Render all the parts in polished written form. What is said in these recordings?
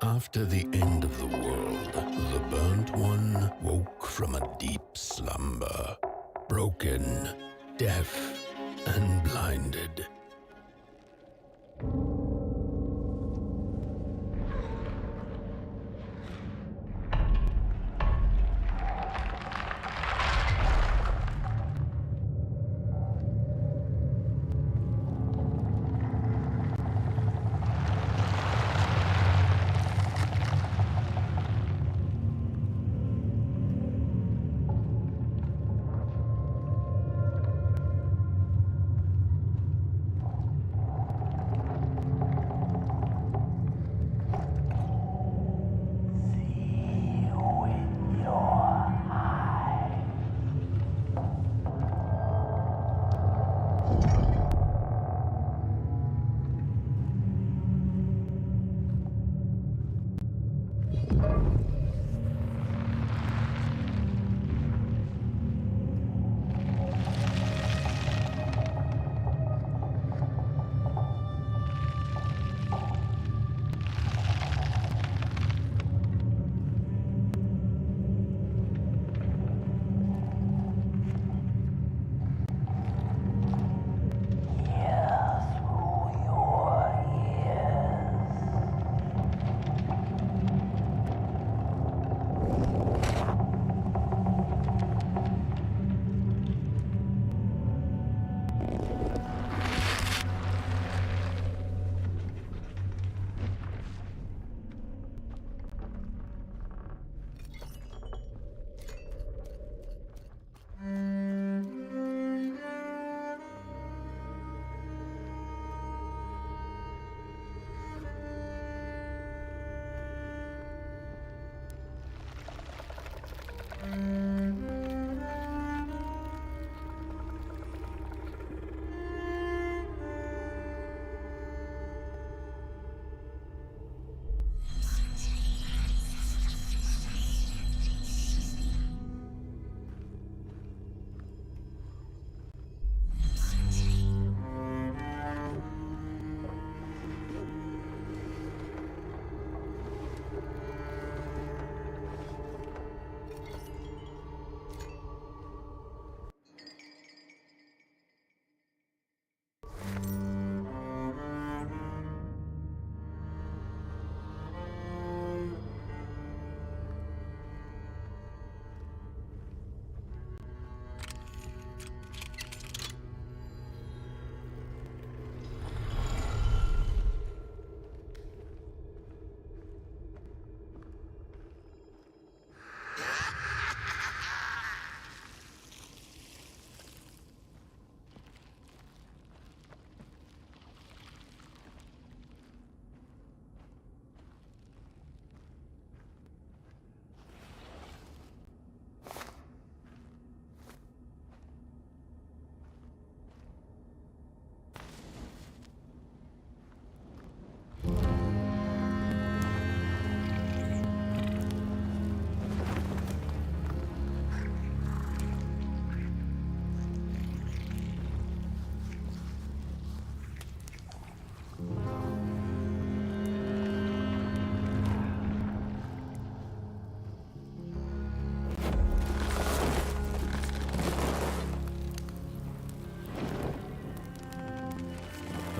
After the end of the world, the burnt one woke from a deep slumber, broken, deaf, and blinded.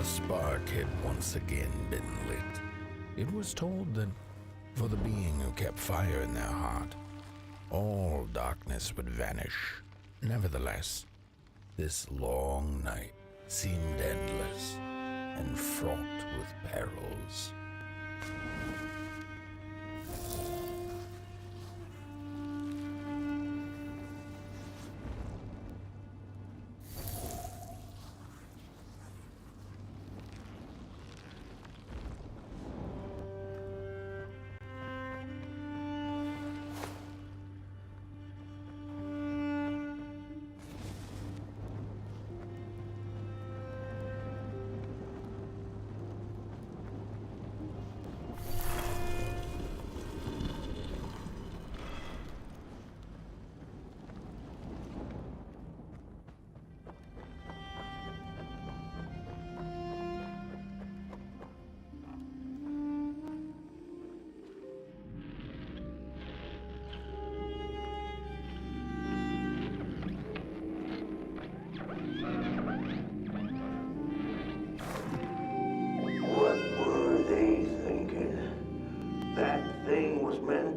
A spark had once again been lit. It was told that for the being who kept fire in their heart, all darkness would vanish. Nevertheless, this long night seemed endless and fraught with perils.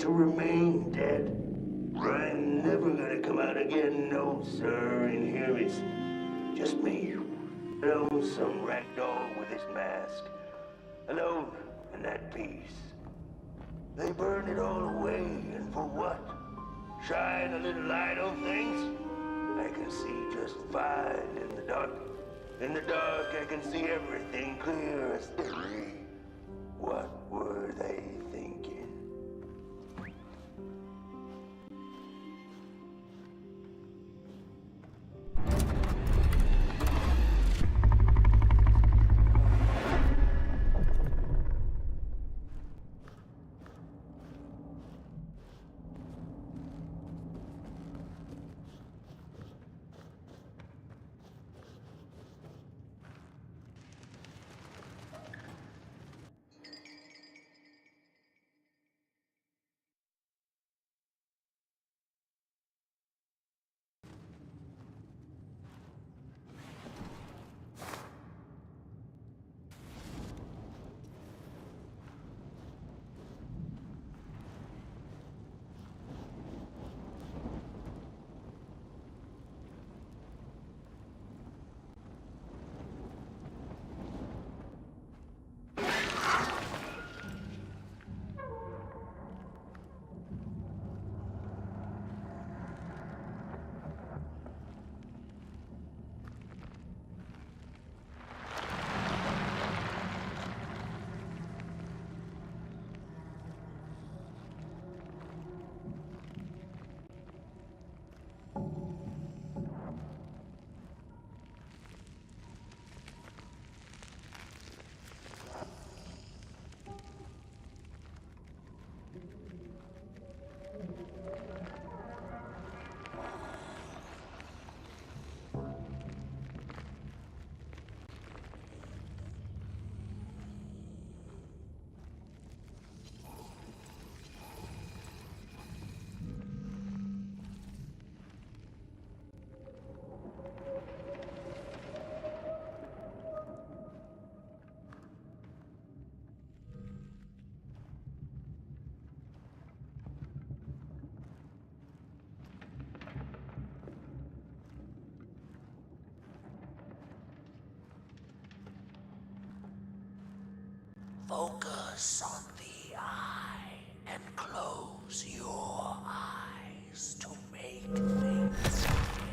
to remain dead. I'm never gonna come out again, no sir. In here it's just me. Lonesome ragdoll with his mask. Alone and at peace. They burned it all away, and for what? Shine a little light on things? I can see just fine in the dark. In the dark, I can see everything clear as day. What were they thinking? Focus on the eye and close your eyes to make things clear.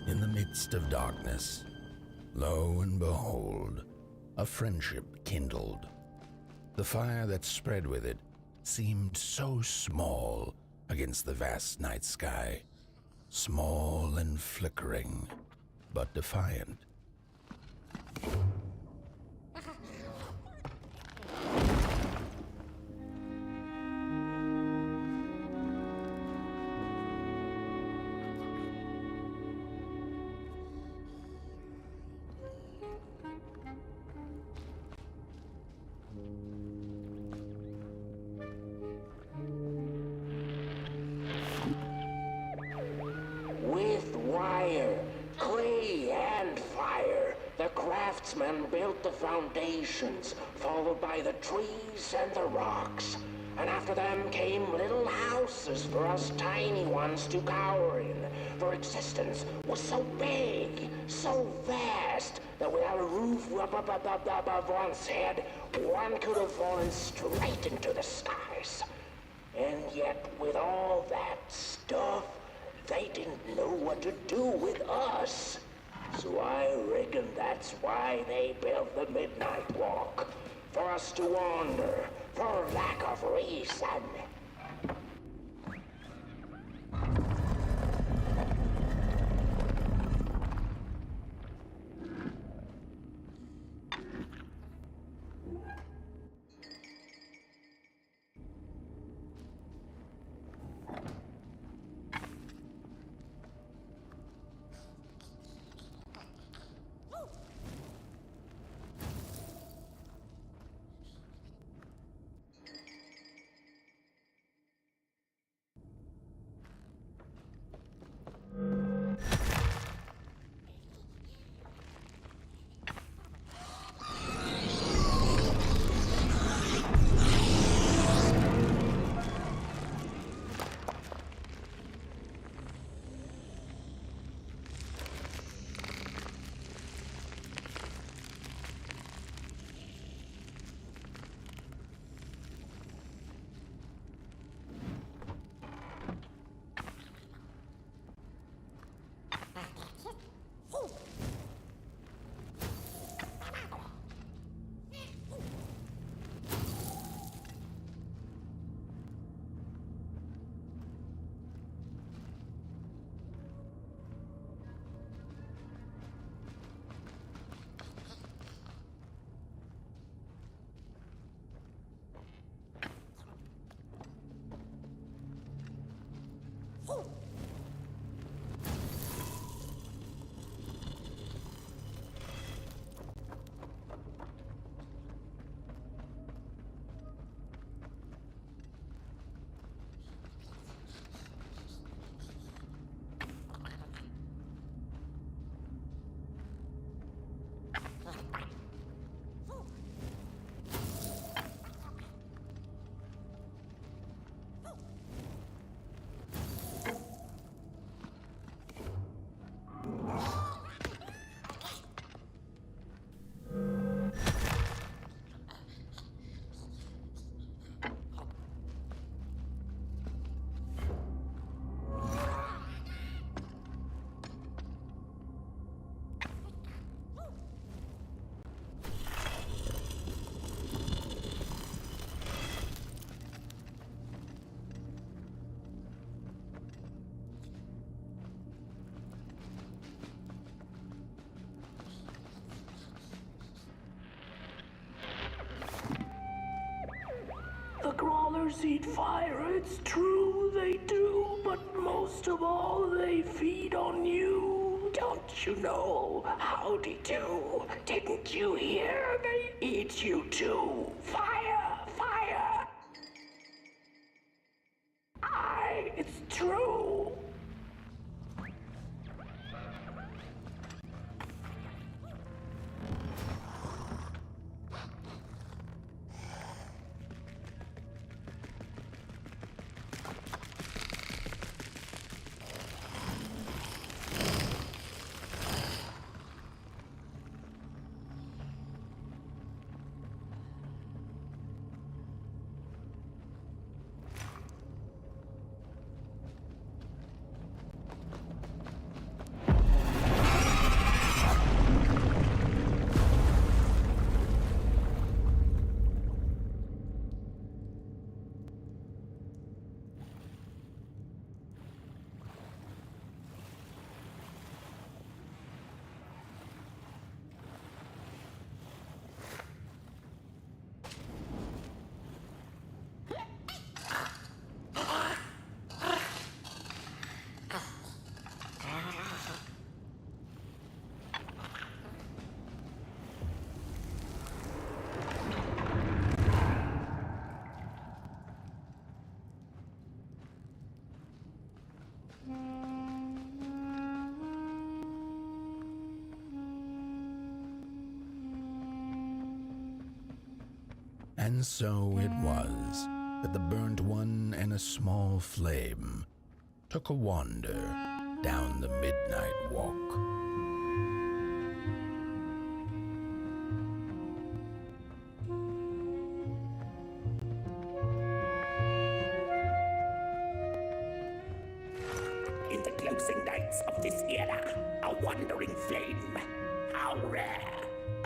In the midst of darkness, lo and behold, a friendship kindled. The fire that spread with it seemed so small against the vast night sky, small and flickering, but defiant. With wire, clay, and fire, the craftsmen built the foundations, followed by the trees and the rocks. And after them came little houses for us tiny ones to cower in. For existence was so big, so vast, that without a roof above one's head, one could have fallen straight into the skies. And yet, with all that stuff, they didn't know what to do with us. So I reckon that's why they built the Midnight Walk. For us to wander, for lack of reason. The crawlers eat fire, it's true they do, but most of all they feed on you. Don't you know? Howdy do. Didn't you hear? They eat you too. Fire! Fire! It's true. And so it was that the burnt one and a small flame took a wander down the midnight walk. In the closing nights of this era, a wandering flame. How rare,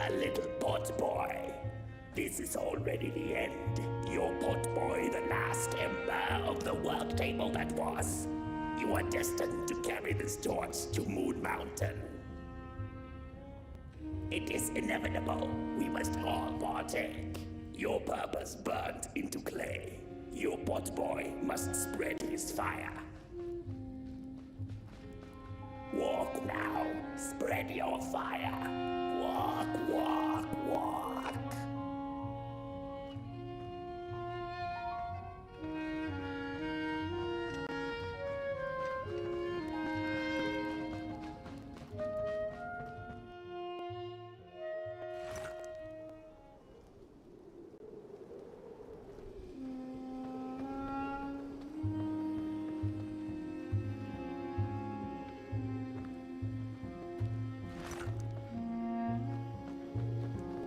a little pot boy. This is already the end. Your pot boy, the last ember of the work table that was. You are destined to carry this torch to Moon Mountain. It is inevitable. We must all partake. Your purpose burnt into clay. Your pot boy must spread his fire. Walk now. Spread your fire. Walk, walk, walk.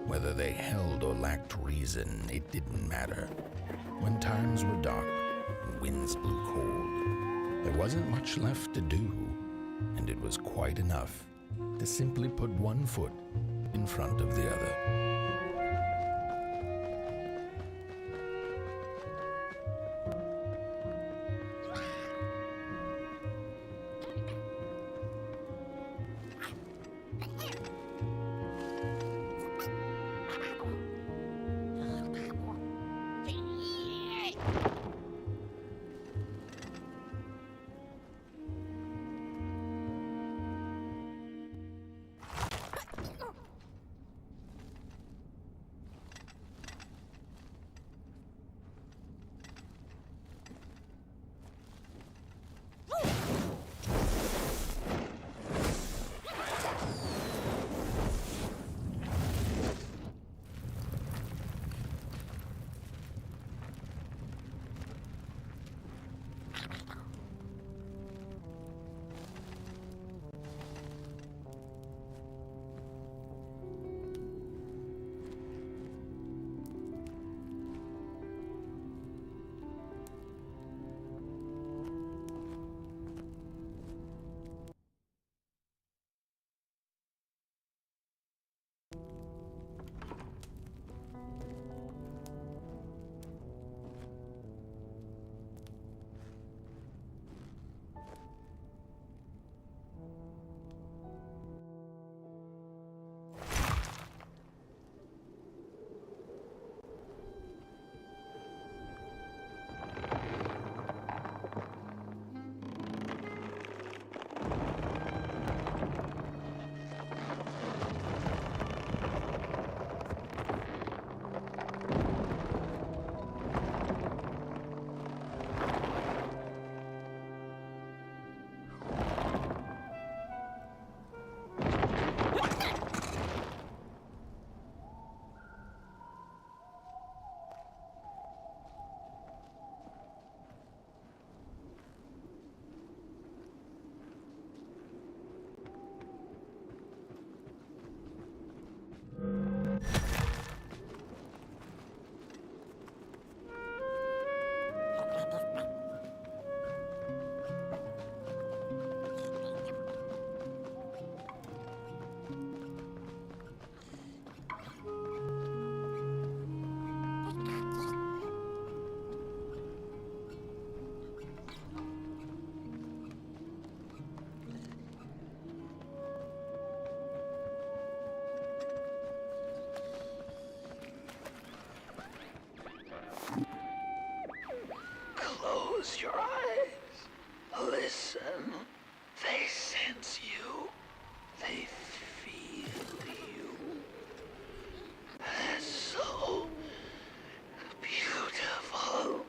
Whether they held or lacked reason, it didn't matter. When times were dark and winds blew cold, there wasn't much left to do, and it was quite enough to simply put one foot in front of the other. Listen, they sense you. They feel you. That's so beautiful.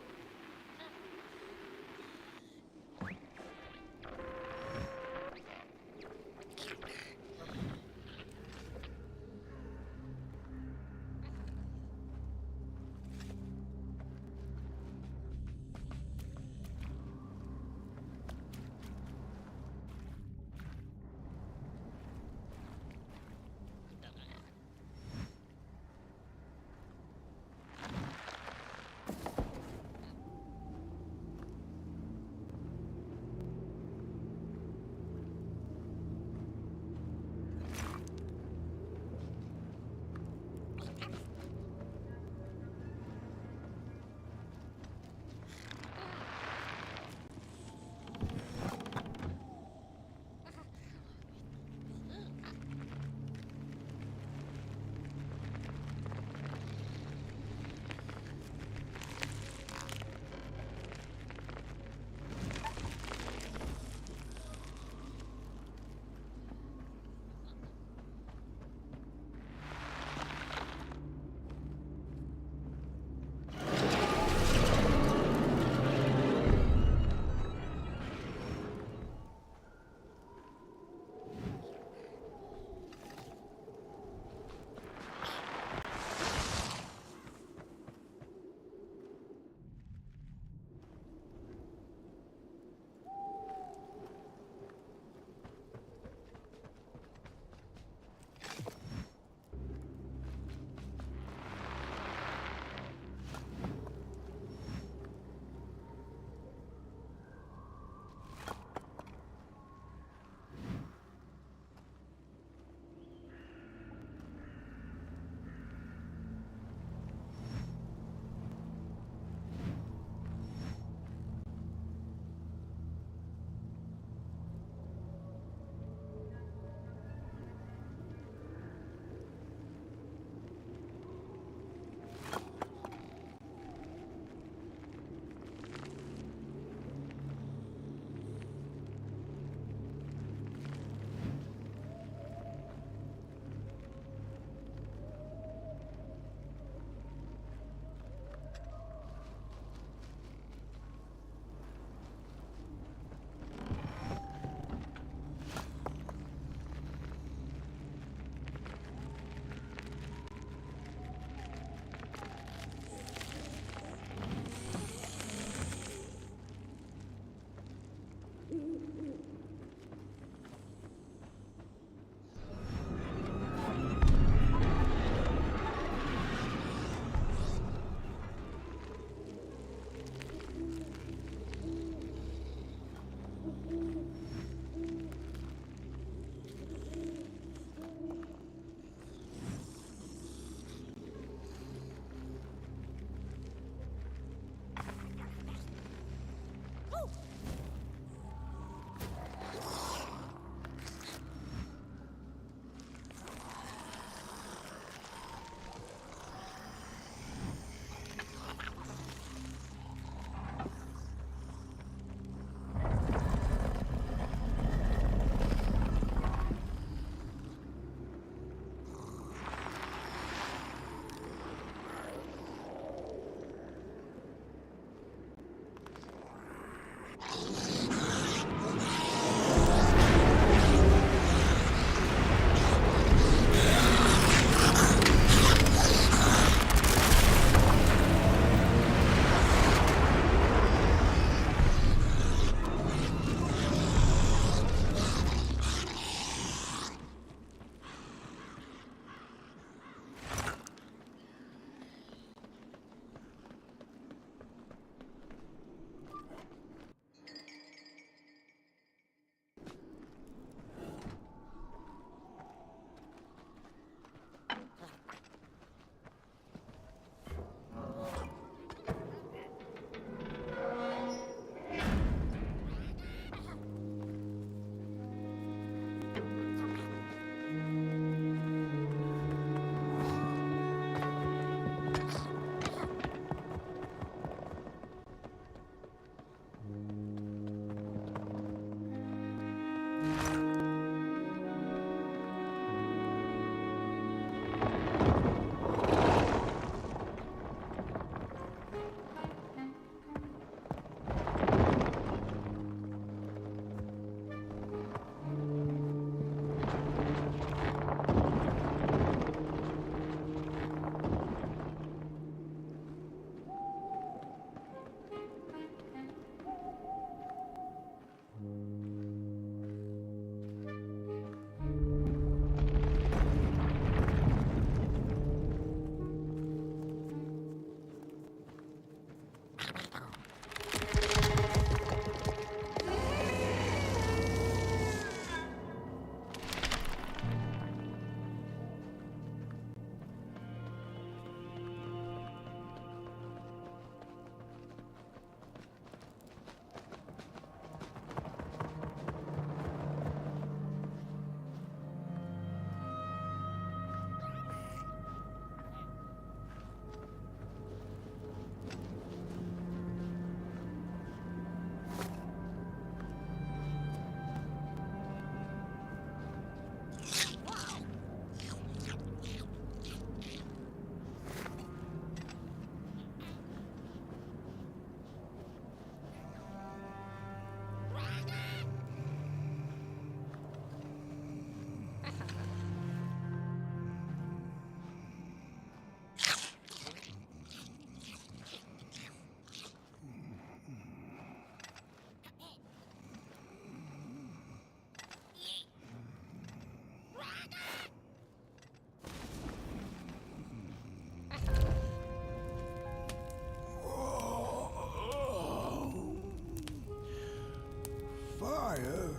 Fire?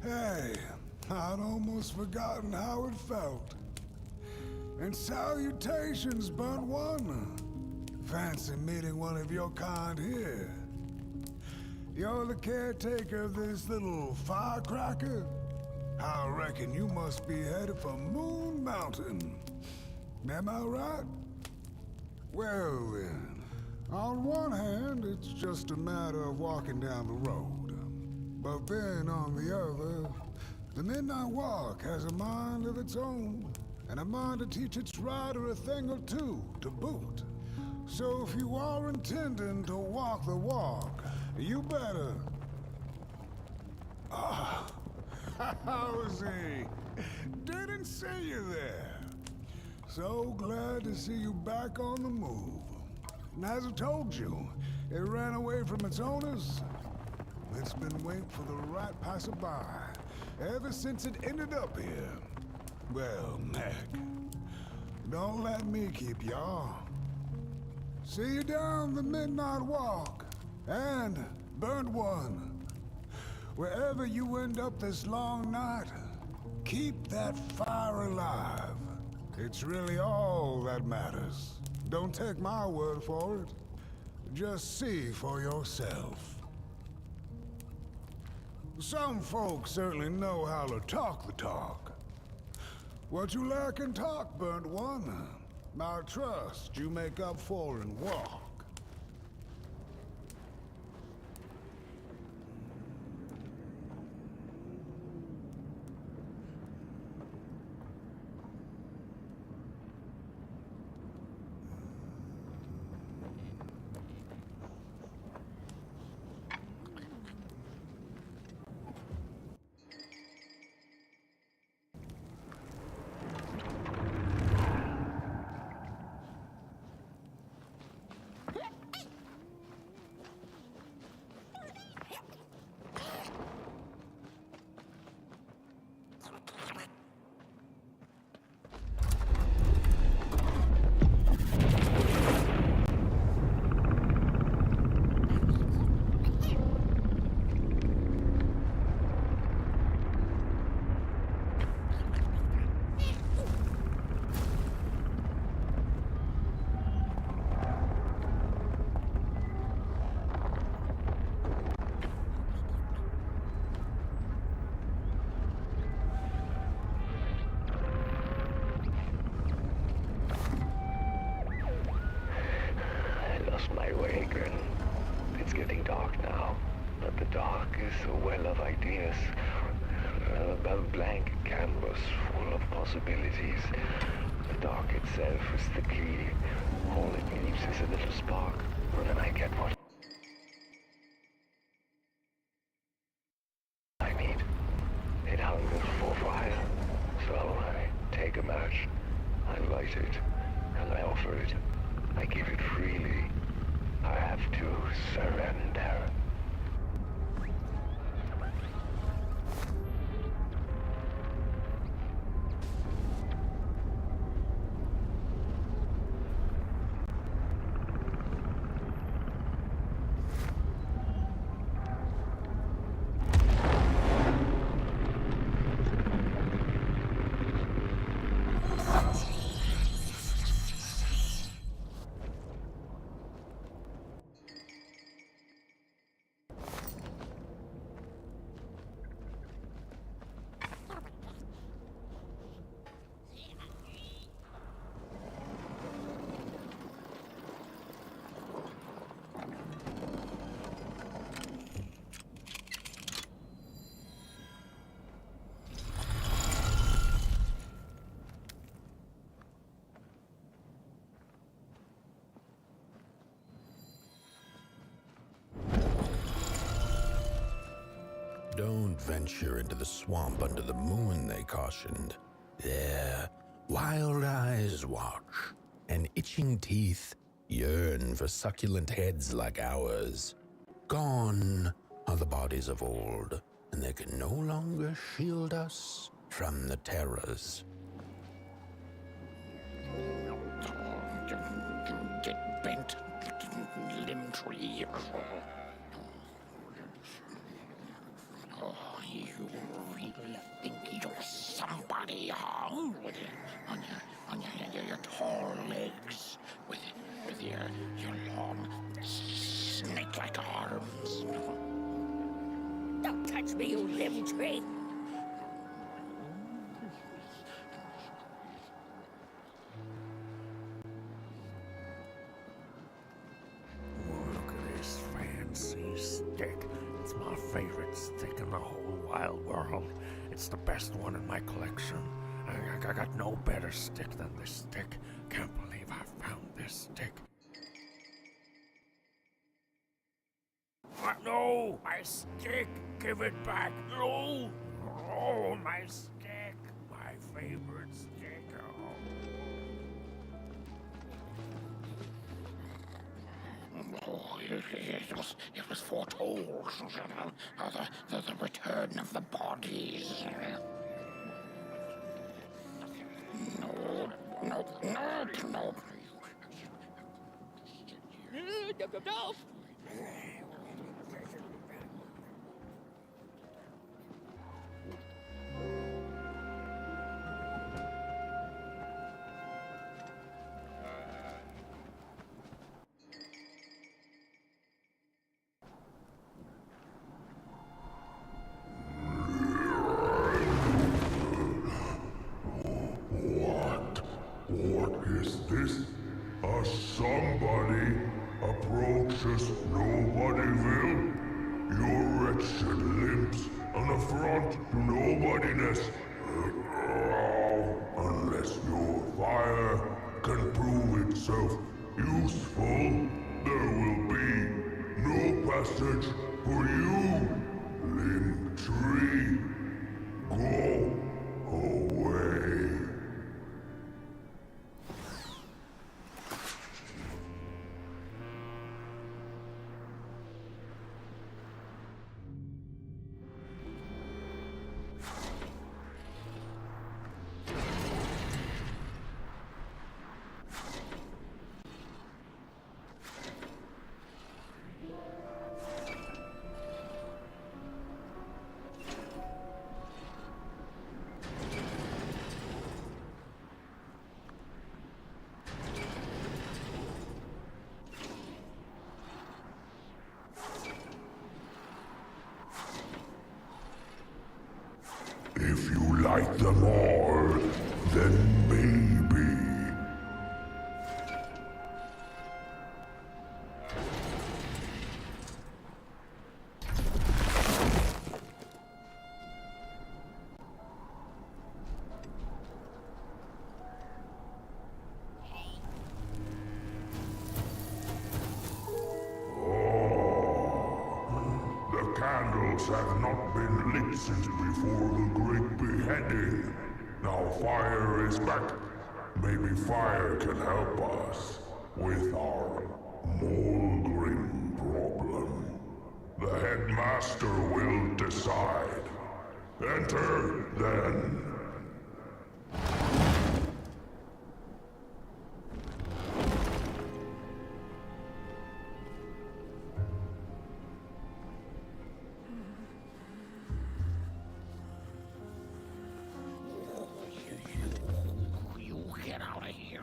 Hey, I'd almost forgotten how it felt. And salutations, Burnt One. Fancy meeting one of your kind here. You're the caretaker of this little firecracker? I reckon you must be headed for Moon Mountain. Am I right? Well then, on one hand, it's just a matter of walking down the road. But then on the other, the Midnight Walk has a mind of its own, and a mind to teach its rider a thing or two to boot. So if you are intending to walk the walk, you better... Ah, how's he? Didn't see you there. So glad to see you back on the move. And as I told you, it ran away from its owners. It's been waiting for the right passerby ever since it ended up here. Well, heck, don't let me keep y'all. See you down the Midnight Walk, and Burnt One. Wherever you end up this long night, keep that fire alive. It's really all that matters. Don't take my word for it. Just see for yourself. Some folks certainly know how to talk the talk. What you lack in talk, Burnt One, I trust you make up for in walk. My way again. It's getting dark now, but the dark is a well of ideas, a blank canvas full of possibilities. The dark itself is the key. All it needs is a little spark, and then I get what I need. It hungers for fire, so I take a match, I light it, and I offer it. I give it freely. I have to surrender. Don't venture into the swamp under the moon, they cautioned. There, wild eyes watch, and itching teeth yearn for succulent heads like ours. Gone are the bodies of old, and they can no longer shield us from the terrors. Get bent, limb tree. your tall legs, with your long snake-like arms. Don't touch me, you limb tree! Look at this fancy stick. It's my favorite stick in the whole wild world. It's the best one in my collection. I got no better stick than this stick. Can't believe I found this stick. No! My stick! Give it back! No! Oh, my stick! My favorite stick! Oh, it was foretold. The return of the bodies. No. No! What is this? A somebody approaches Nobodyville? Your wretched limbs, an affront to nobodiness. Unless your fire can prove itself useful, there will be no passage for you, limb tree. Go away. If you like them all, then maybe. The candles have not been lit since before the great beheading. Now fire is back. Maybe fire can help us with our Molgrim problem. The headmaster will decide. Enter, then. You get out of here.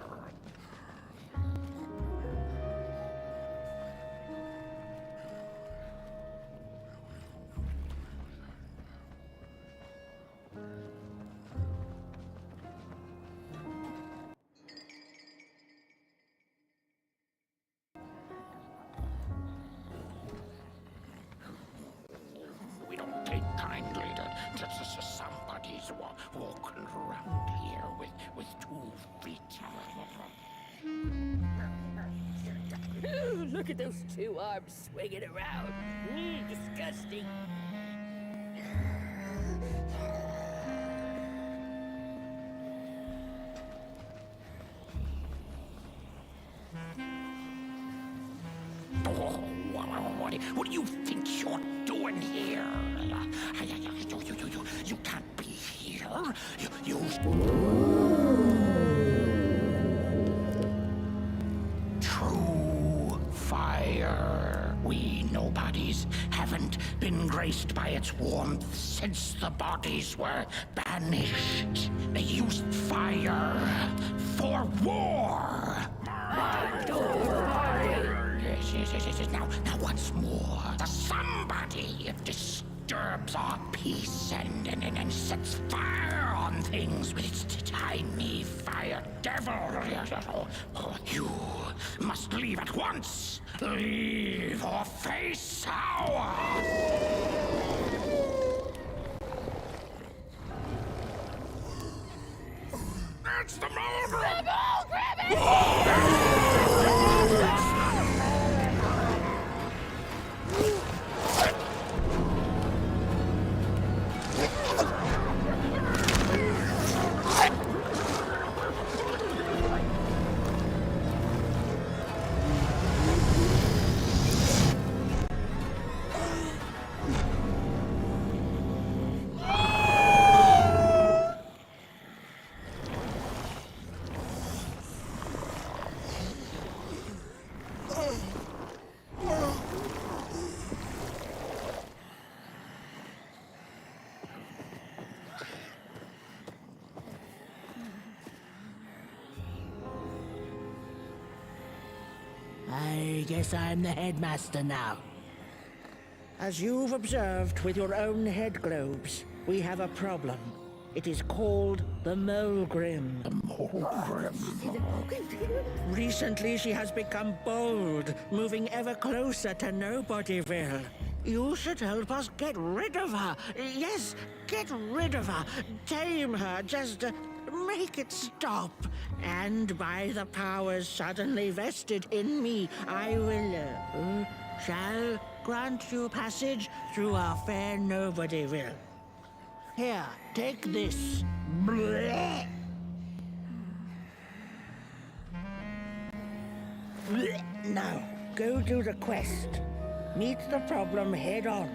We don't take kindly to somebody's walking around here with 2 feet. Ooh, look at those 2 arms swinging around. Disgusting. Oh, what do you think you're doing here? You can't be here. You... True fire. We nobodies haven't been graced by its warmth since the bodies were banished. They used fire for war. Yes. Now once more, the somebody disturbs our peace and sets fire on things with its tiny fire devil. You must leave at once. Leave or face our... It's the Mulgrim! I guess I'm the headmaster now. As you've observed with your own head globes, we have a problem. It is called the Mulgrim. The Mulgrim? Recently, she has become bold, moving ever closer to Nobodyville. You should help us get rid of her. Yes, get rid of her. Tame her, just make it stop. And by the powers suddenly vested in me, I will, shall grant you passage through our fair Nobodyville. Here, take this. Blech. Blech. Now, go do the quest. Meet the problem head on.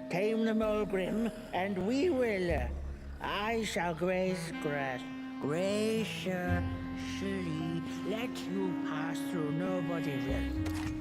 Tame the Mulgrim, and we will, I shall graciously let you pass through Nobodyville.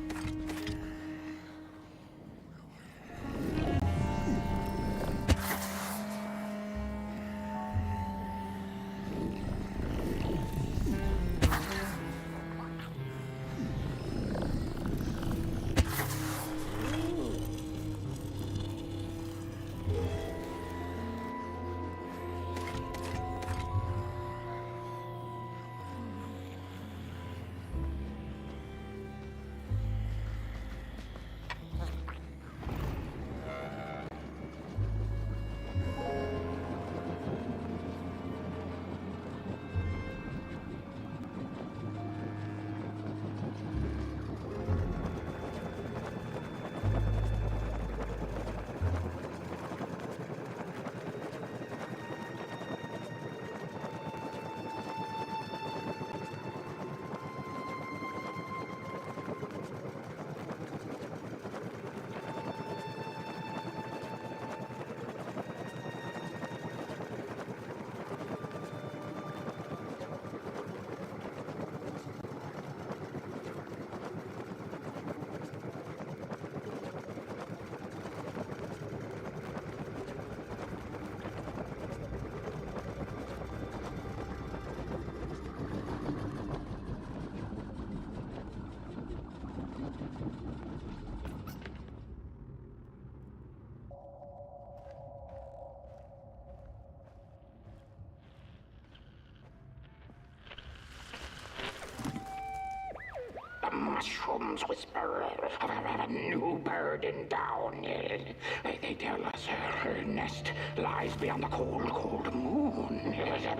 Mushrooms whisper of a new bird in down. They tell us her nest lies beyond the cold, cold moon.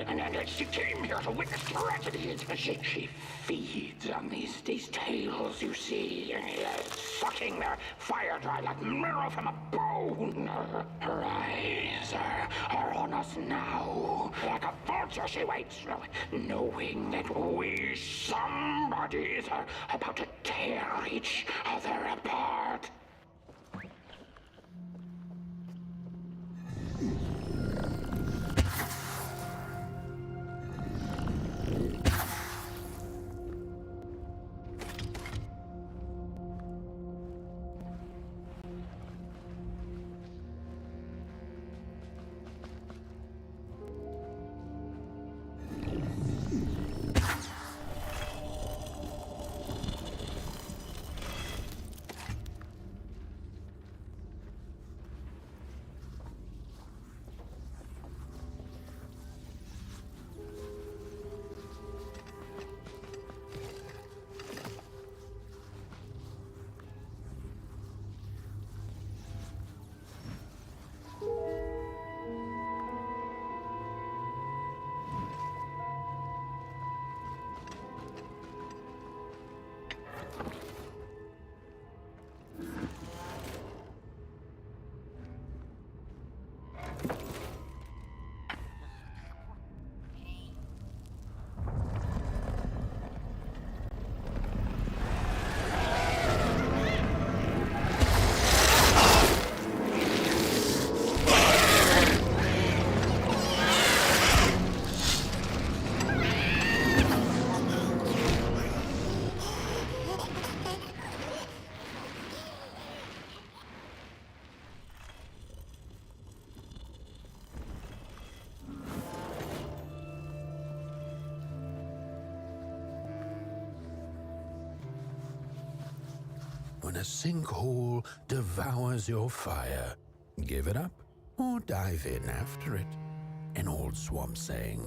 And she came here to witness tragedies. She feeds on these tales you see, sucking their fire dry like marrow from a bone. Her eyes are on us now. Like a vulture she waits, knowing that we somebodies are about to tear each other apart. a sinkhole devours your fire. Give it up or dive in after it. An old swamp saying.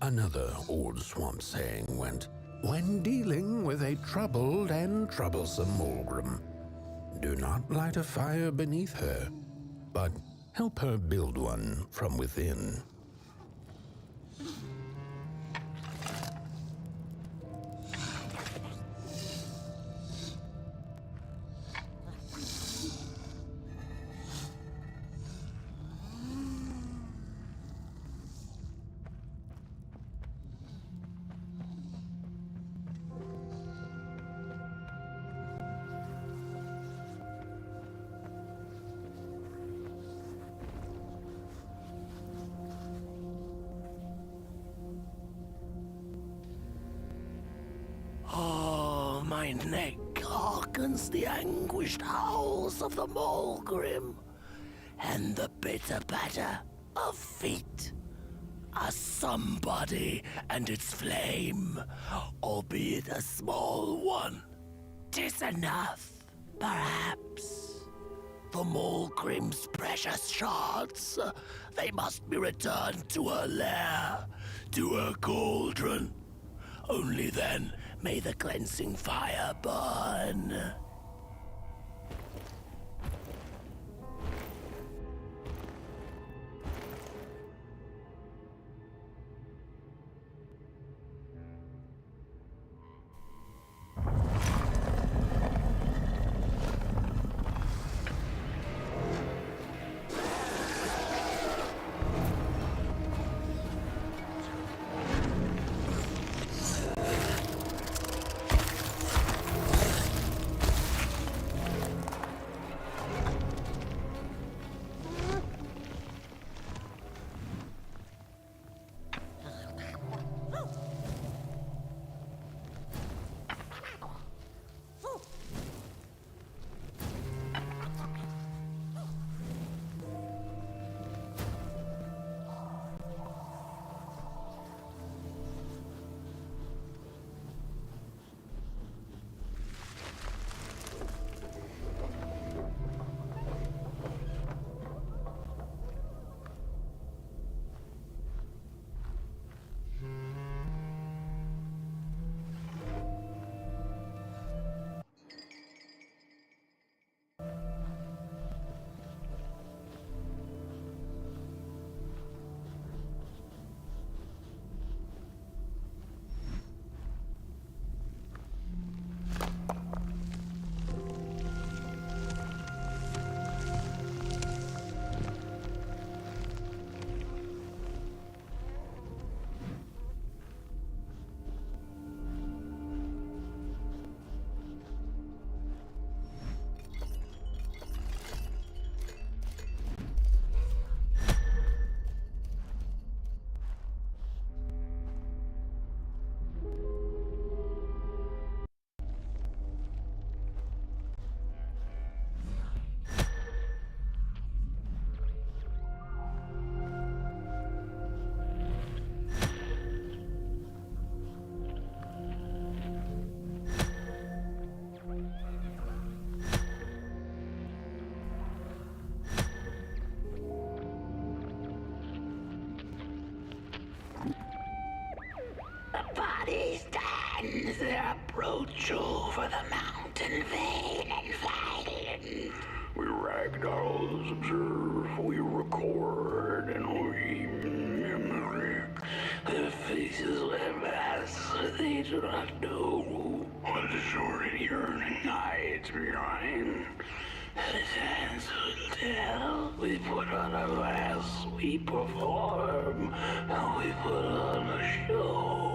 Another old swamp saying went, when dealing with a troubled and troublesome Mulgrim, do not light a fire beneath her, but help her build one from within. My neck hearkens the anguished howls of the Maulgrim, and the bitter patter of feet. A somebody and its flame, albeit a small one. 'Tis enough, perhaps. The Maulgrim's precious shards, they must be returned to her lair, to her cauldron. Only then may the cleansing fire burn. Body stands their approach over the mountain vein and violent. We ragdolls observe, we record, and we mimic. Their faces are vast, they do not know what the sordid yearning hides behind. His hands will tell. We put on a mask, we perform, and we put on a show.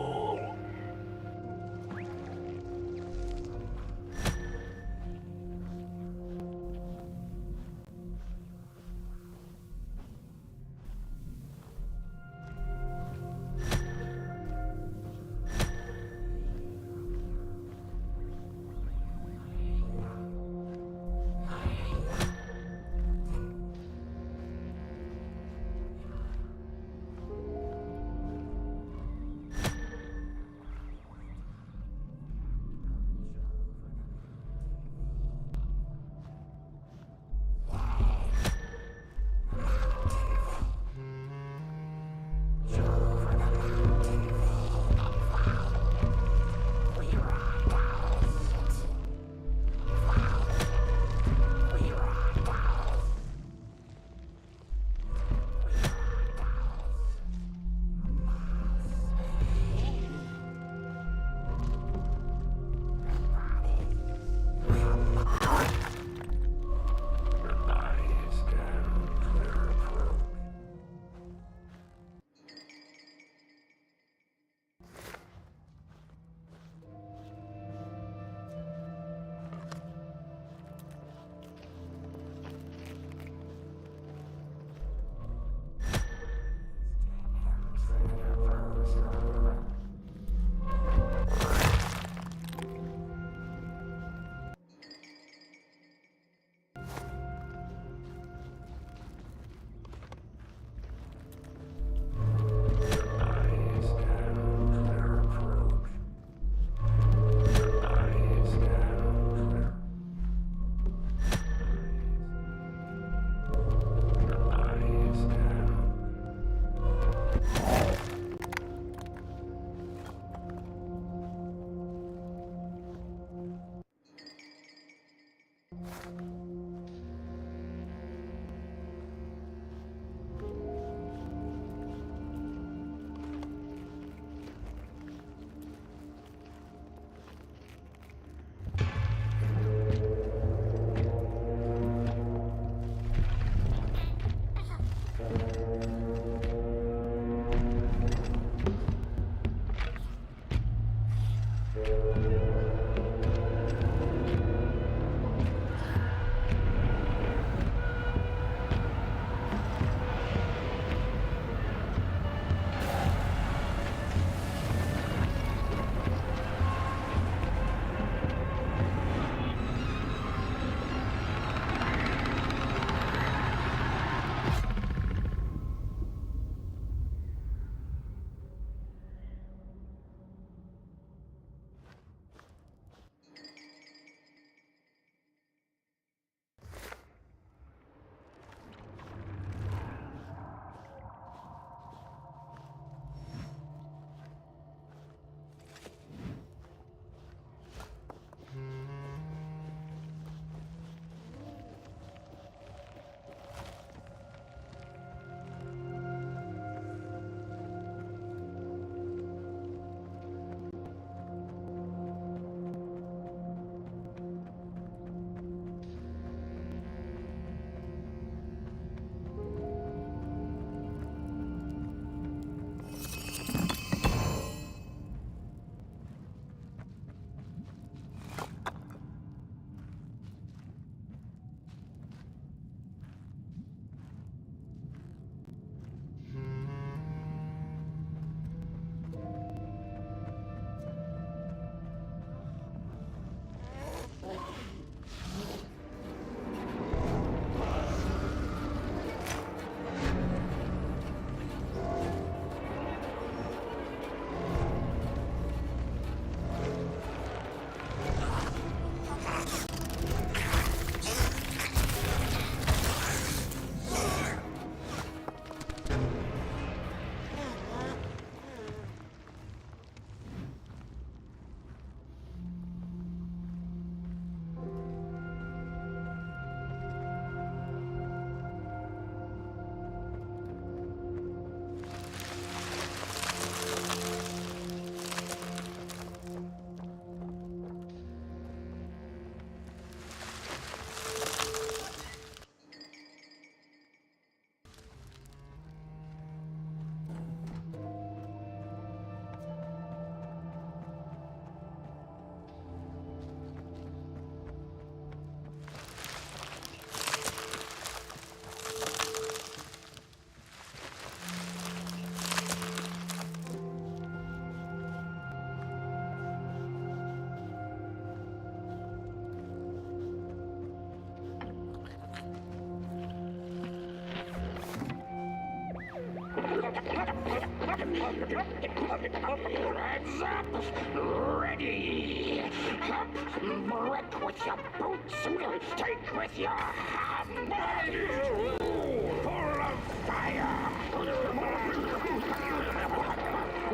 Hands up! Ready! Break with your boots, take with your hands! Full of fire!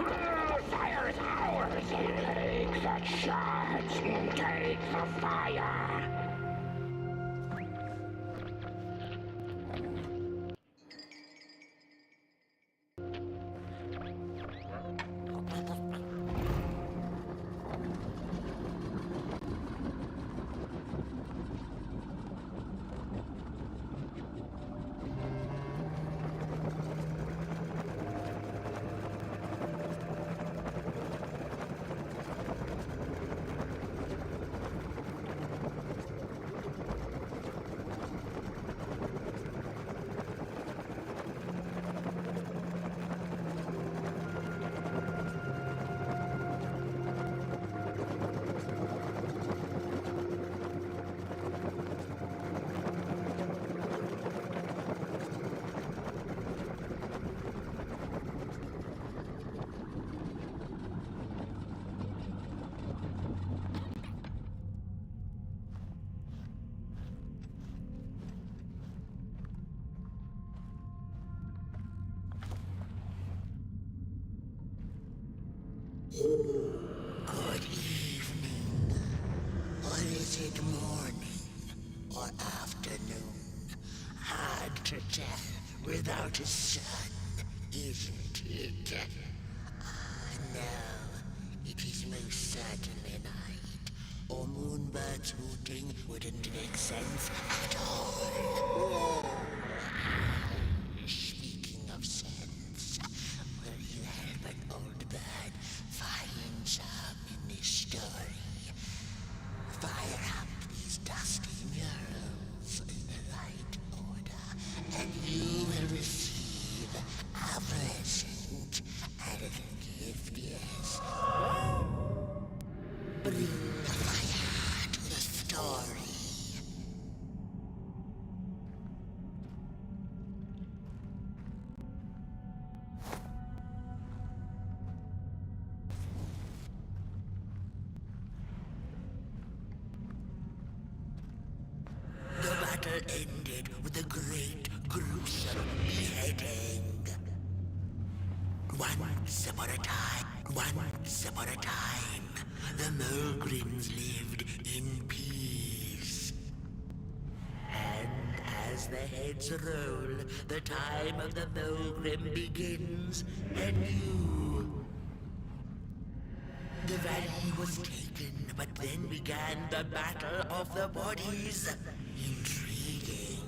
The fire is ours! Take the charge! Take the fire! Good evening. Or is it morning? utter death without a son, isn't it? No, it is most certainly night, or moonbirds hooting wouldn't make sense at all. Speaking of sense, will you help an old bird find some in this story? Fire up these dusty murals in the right order, and you will receive a present, a little gift, yes. Bring the fire to the story. The battle ended with a great, gruesome beheading. Once upon a time, the Mulgrims lived in peace. And as the heads roll, the time of the Mulgrim begins anew. The valley was taken, but then began the Battle of the Bodies. Intriguing.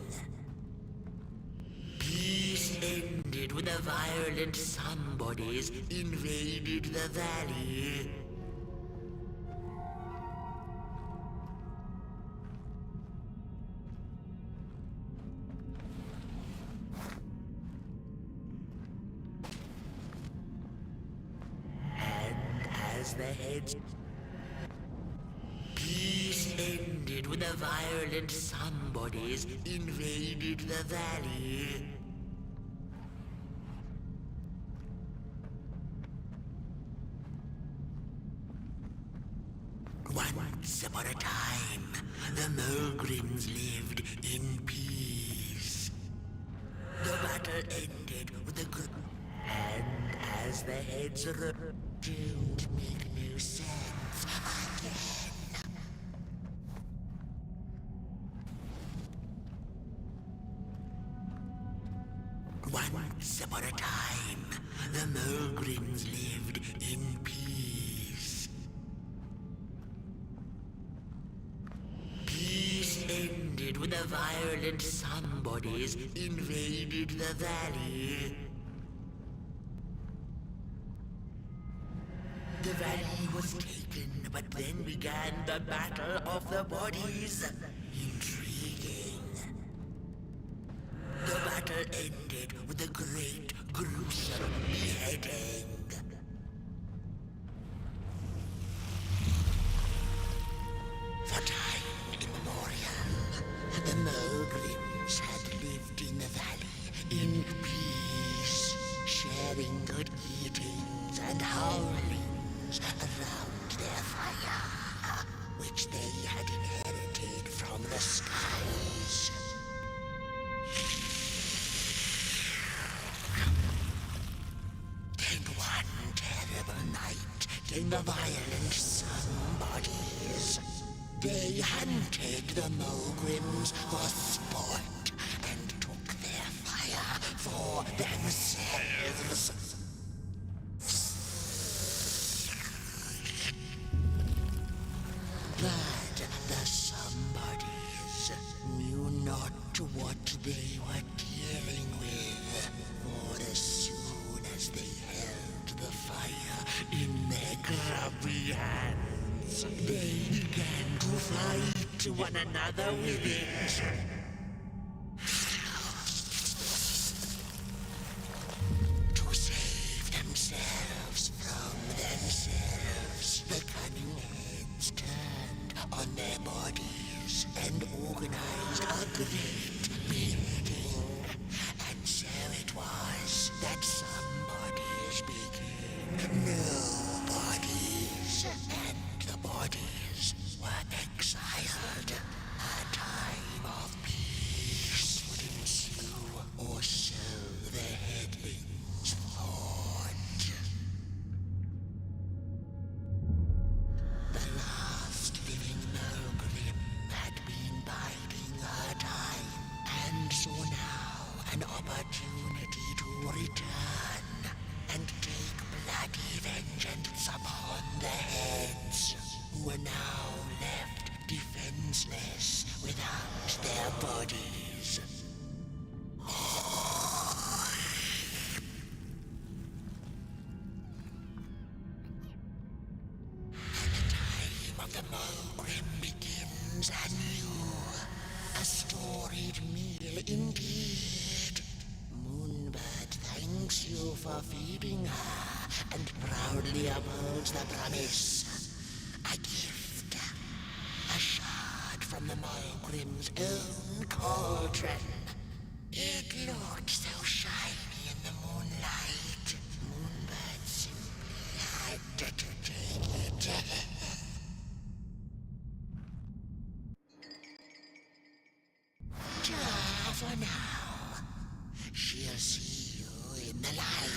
Peace ended when the violent somebodies invaded the valley. And as the heads... Peace ended when the violent somebodies invaded the valley. Once upon a time, the Mulgrims lived in peace. The battle ended with a and as the heads don't make no sense again. Once upon a time, the Mulgrims lived in peace. Peace ended when the violent somebodies invaded the valley. The valley was taken, but then began the Battle of the Bodies. Intriguing. The battle ended with a great, gruesome beheading. For time immemorial, the Mulgrims had lived in the valley in peace, sharing good eatings and howlings around their fire, which they had inherited from the skies. Then one terrible night came the violent somebodies. They hunted the Mulgrims for sport and took their fire for themselves. But the somebodies knew not what they were dealing with, for as soon as they held the fire in their grubby hands, they began to fight one another with it. To save themselves from themselves, the cunning heads turned on their bodies and organized a great beheading. And so it was that somebodies became nobodies, and the bodies were exiled. A time of peace would ensue, or so the headlings thought. The last living Mulgrim had been biding her time. vengeance upon the heads, who are now left defenseless without their bodies. And the time of the Mulgrim begins anew. A storied meal indeed. Moonbird thanks you for feeding her and proudly upholds the promise. A gift. A shard from the Mulgrim's own cauldron. It looked so shiny in the moonlight. Moonbird simply had to take it. For now, she'll see you in the light.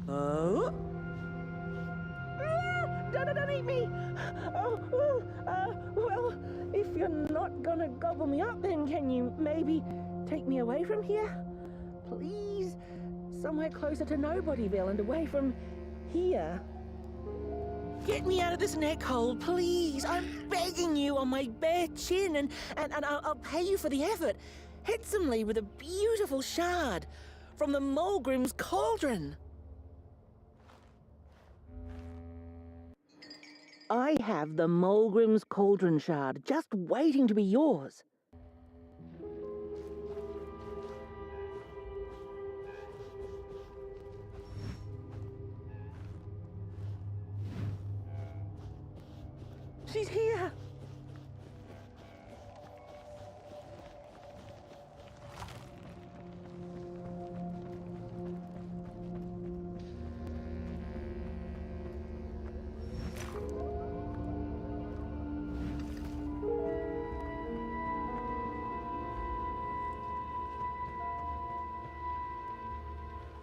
Oh? Don't eat me! Well, if you're not gonna gobble me up, then can you maybe take me away from here? Please? Somewhere closer to Nobodyville and away from here. Get me out of this neck hole, please! I'm begging you on my bare chin, and I'll pay you for the effort. Handsomely with a beautiful shard from the Mulgrim's cauldron. I have the Mulgrim's cauldron shard just waiting to be yours. She's here.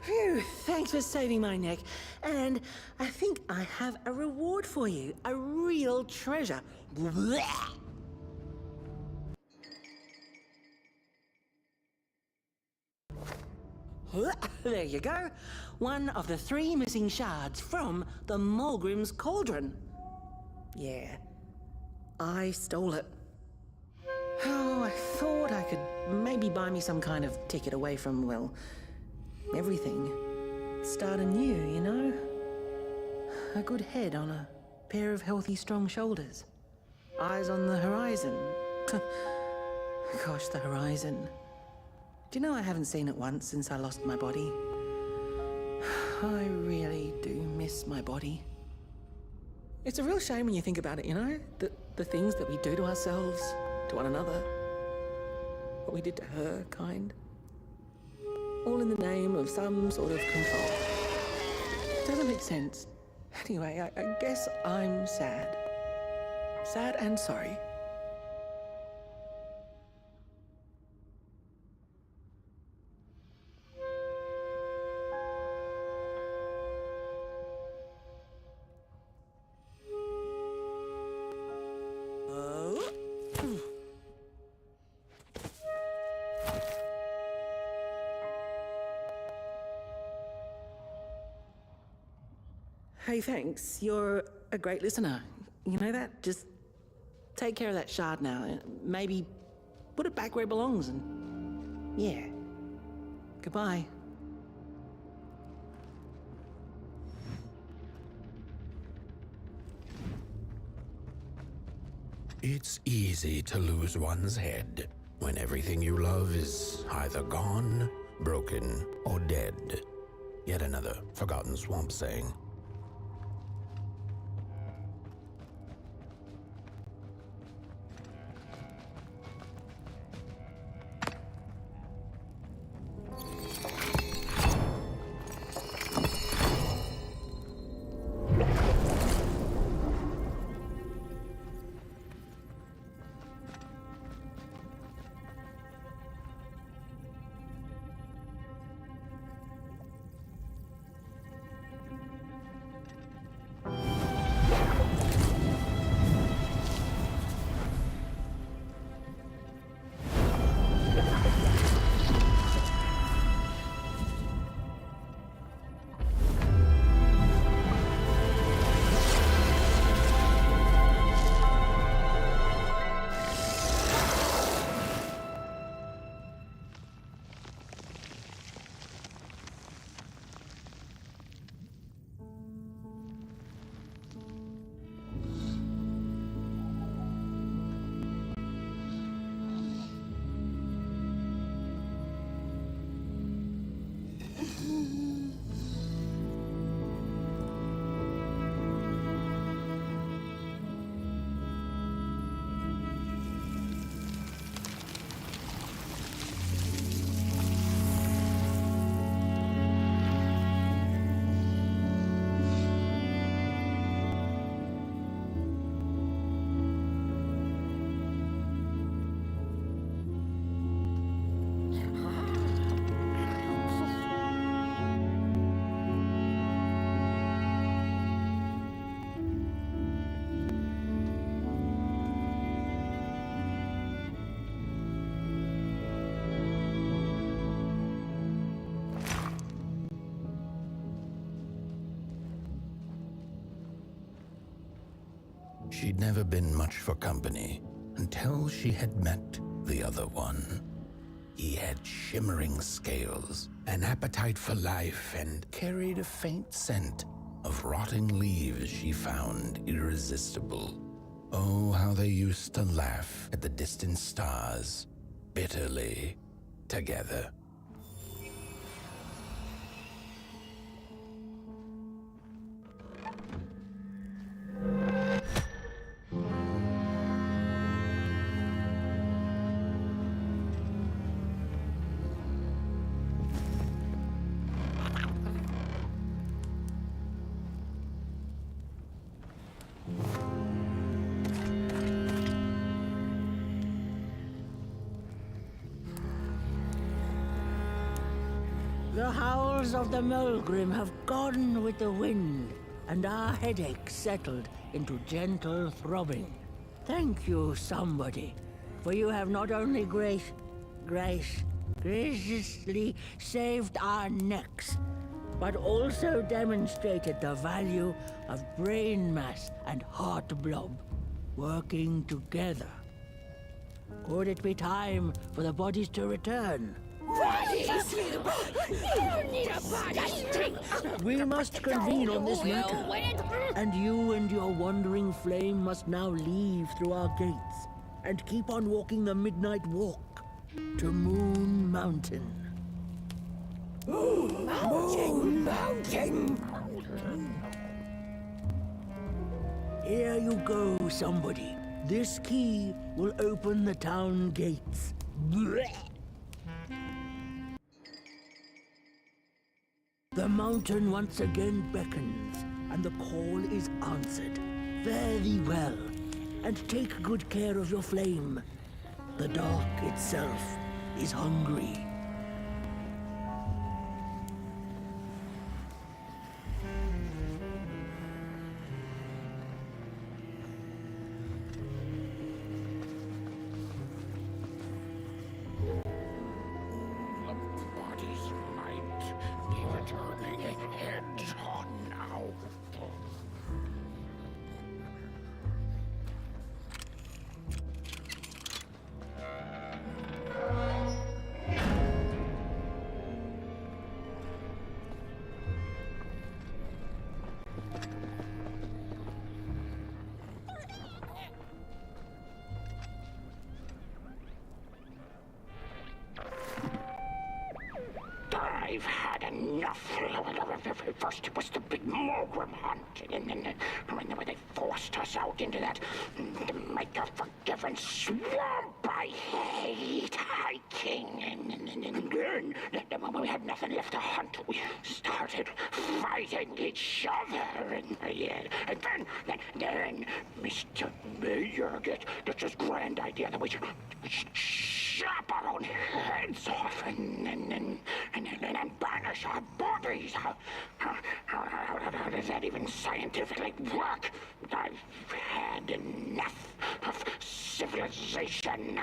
Phew, thanks for saving my neck. And I think I have a reward for you. A real treasure. Blech. There you go. One of the 3 missing shards from the Mulgrim's cauldron. Yeah, I stole it. Oh, I thought I could maybe buy me some kind of ticket away from, well, everything. Start anew, you know? A good head on a pair of healthy, strong shoulders. Eyes on the horizon. Gosh, the horizon. Do you know I haven't seen it once since I lost my body? I really do miss my body. It's a real shame when you think about it, you know? The things that we do to ourselves, to one another. What we did to her, kind. All in the name of some sort of control. It doesn't make sense. Anyway, I guess I'm sad. Sad and sorry. Hey, thanks. You're a great listener. You know that? Just take care of that shard now. Maybe put it back where it belongs and... yeah. Goodbye. It's easy to lose one's head when everything you love is either gone, broken, or dead. Yet another forgotten swamp saying. She'd never been much for company until she had met the other one. He had shimmering scales, an appetite for life, and carried a faint scent of rotting leaves she found irresistible. Oh, how they used to laugh at the distant stars, bitterly, together. The howls of the Mulgrim have gone with the wind, and our headaches settled into gentle throbbing. Thank you, somebody, for you have not only graciously saved our necks, but also demonstrated the value of brain mass and heart blob working together. Could it be time for the bodies to return? We must convene on this matter, and you and your wandering flame must now leave through our gates and keep on walking the midnight walk to Moon Mountain. Mountain! Here you go, somebody. This key will open the town gates. The mountain once again beckons, and the call is answered. Fare thee well, and take good care of your flame. The dark itself is hungry. I've had enough. First it was the big Morgrim hunt, and then when they forced us out into that maker-forgiven swamp. I hate hiking. And then when we had nothing left to hunt, we started fighting each other. And then Mr. Mayor gets this grand idea that we should chop our own heads off and banish our bodies. How does that even scientifically work? I've had enough of civilization.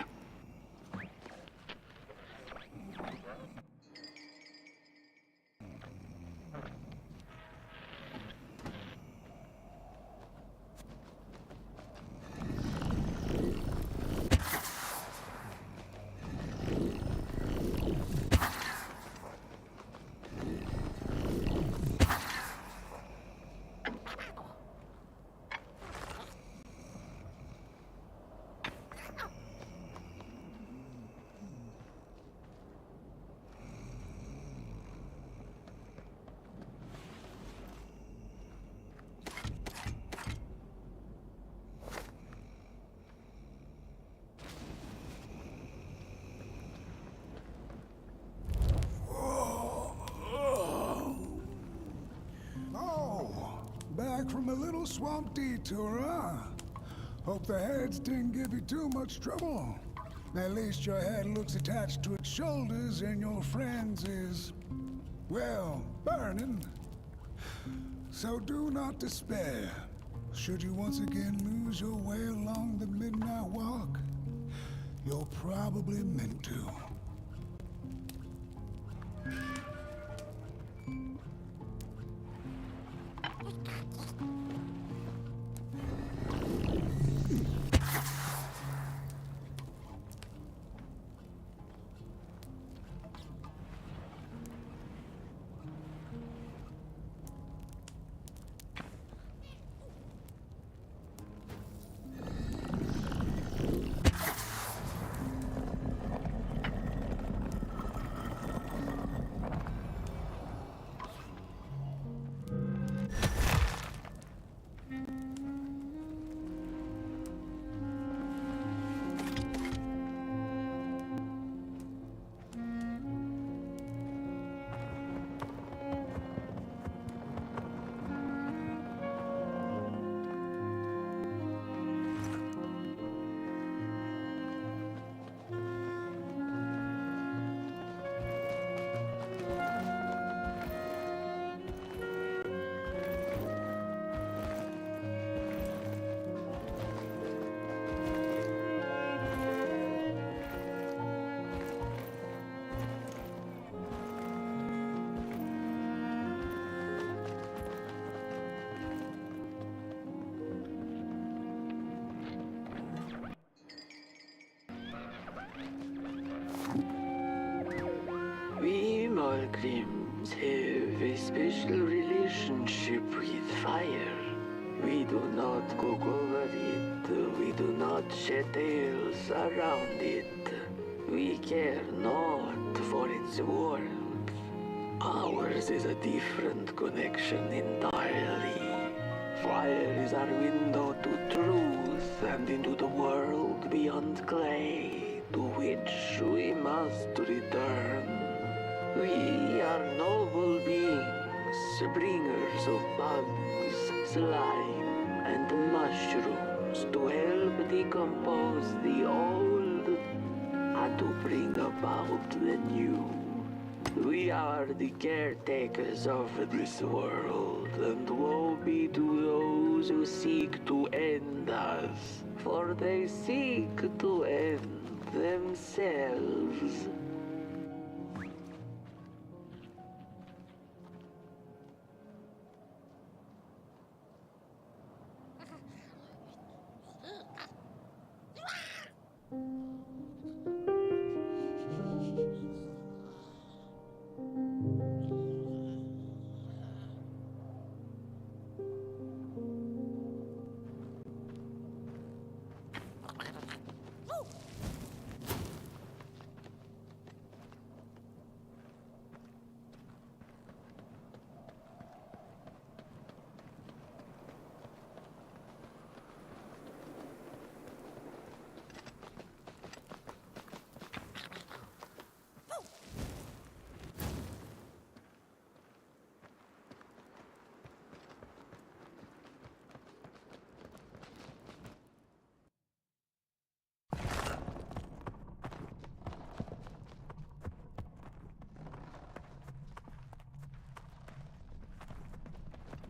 Back from a little swamp detour, huh? Hope the heads didn't give you too much trouble. At least your head looks attached to its shoulders and your friend's is, well, burning. So do not despair. Should you once again lose your way along the midnight walk, you're probably meant to. Malgrims have a special relationship with fire. We do not cook over it. We do not shed tales around it. We care not for its warmth. Ours is a different connection entirely. Fire is our window to truth and into the world beyond clay, to which we must return. We are noble beings, bringers of bugs, slime, and mushrooms to help decompose the old and to bring about the new. We are the caretakers of this world, and woe be to those who seek to end us, for they seek to end themselves.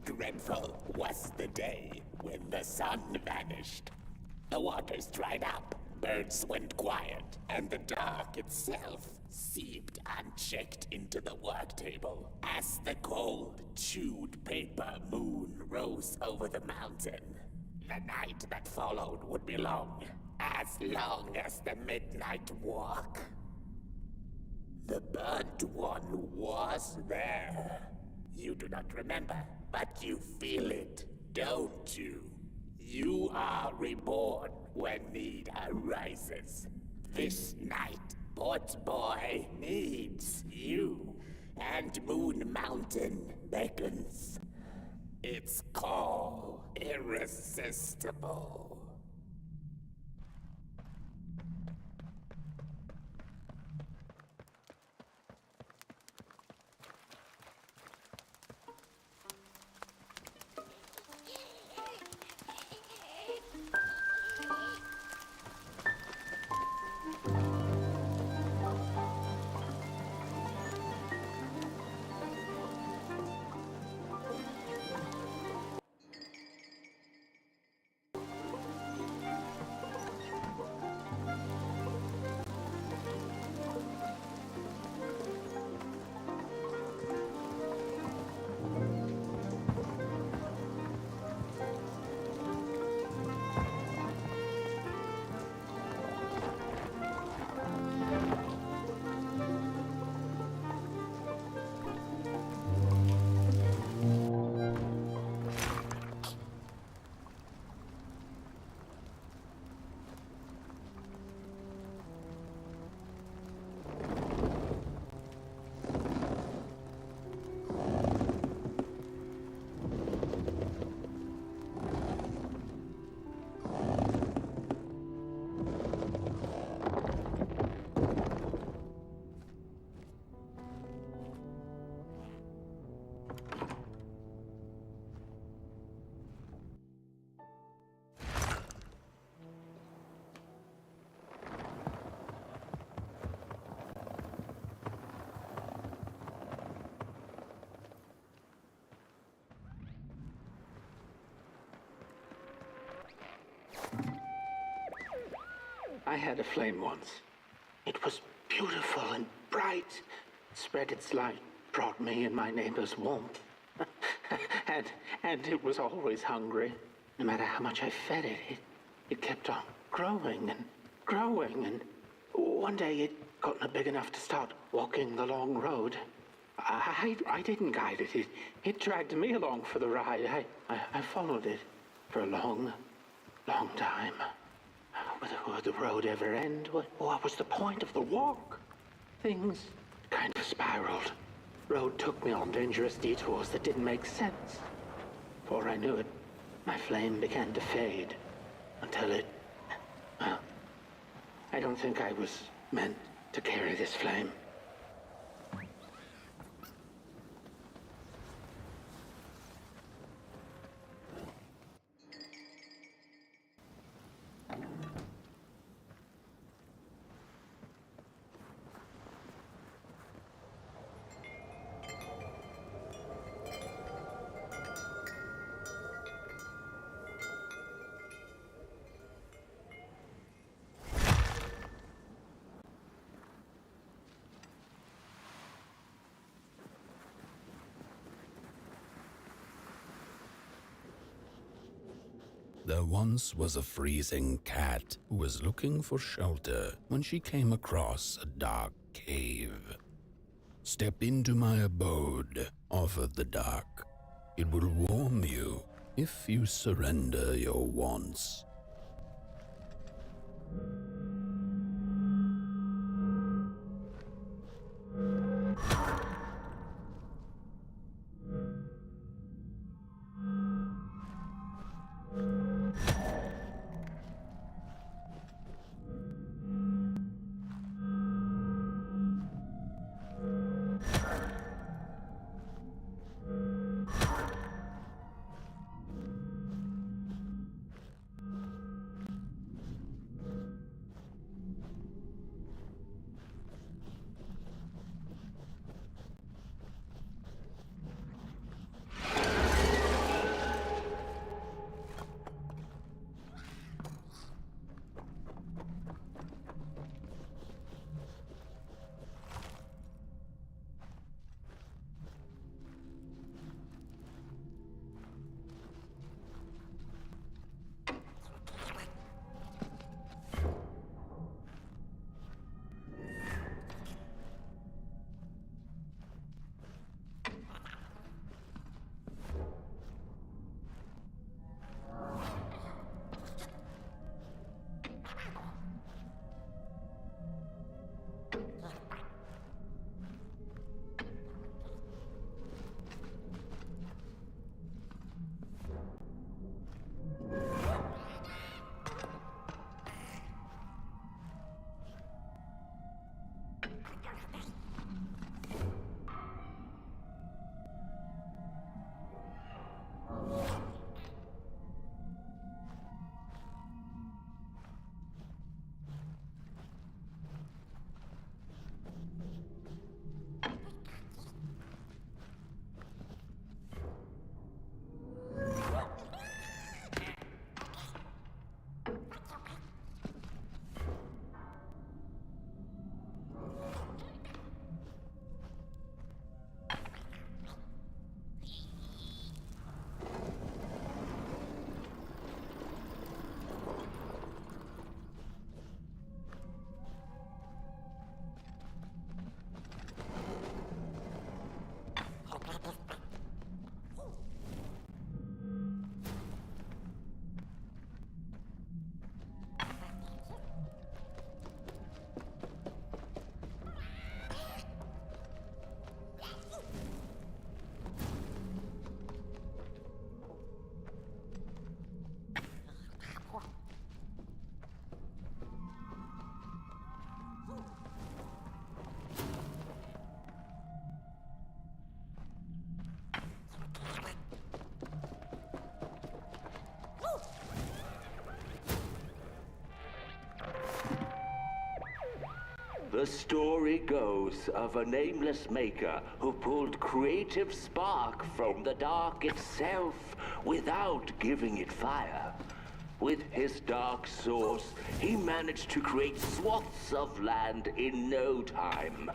Dreadful was the day when the sun vanished. The waters dried up, birds went quiet, and the dark itself seeped unchecked into the work table as the cold, chewed paper moon rose over the mountain. The night that followed would be long as the midnight walk. The burnt one was there. You do not remember, but you feel it, don't you? You are reborn when need arises. This night, Port Boy needs you, and Moon Mountain beckons. Its call irresistible. I had a flame once. It was beautiful and bright. It spread its light, brought me and my neighbors warmth. and it was always hungry. No matter how much I fed it, it kept on growing and growing. And one day it got big enough to start walking the long road. I didn't guide it. It dragged me along for the ride. I followed it for a long time. Would the road ever end? What was the point of the walk? Things kind of spiraled. Road took me on dangerous detours that didn't make sense. Before I knew it, my flame began to fade until it... Well, I don't think I was meant to carry this flame. There once was a freezing cat who was looking for shelter when she came across a dark cave. "Step into my abode," offered the dark. "It will warm you if you surrender your wants." The story goes of a nameless maker who pulled creative spark from the dark itself without giving it fire. With his dark source, he managed to create swaths of land in no time.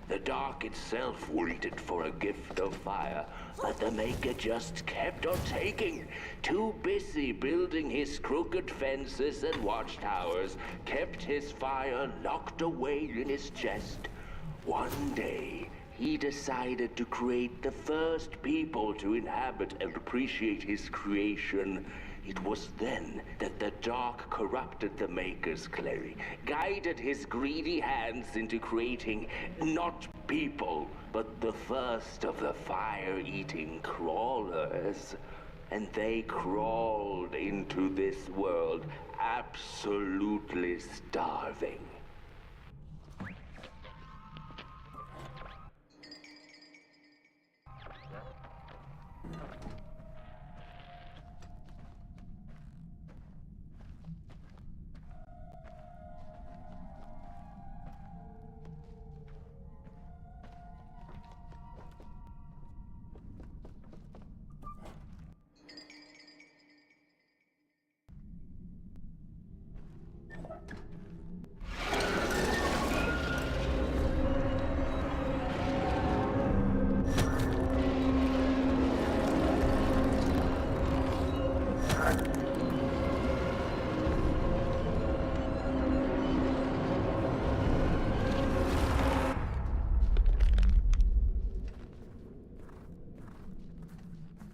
The dark itself waited for a gift of fire, but the maker just kept on taking. Too busy building his crooked fences and watchtowers, kept his fire locked away in his chest. One day, he decided to create the first people to inhabit and appreciate his creation. It was then that the dark corrupted the Maker's Clary, guided his greedy hands into creating not people, but the first of the fire-eating crawlers. And they crawled into this world absolutely starving.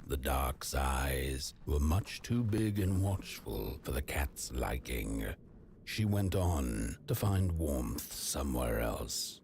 The dark's eyes were much too big and watchful for the cat's liking. She went on to find warmth somewhere else.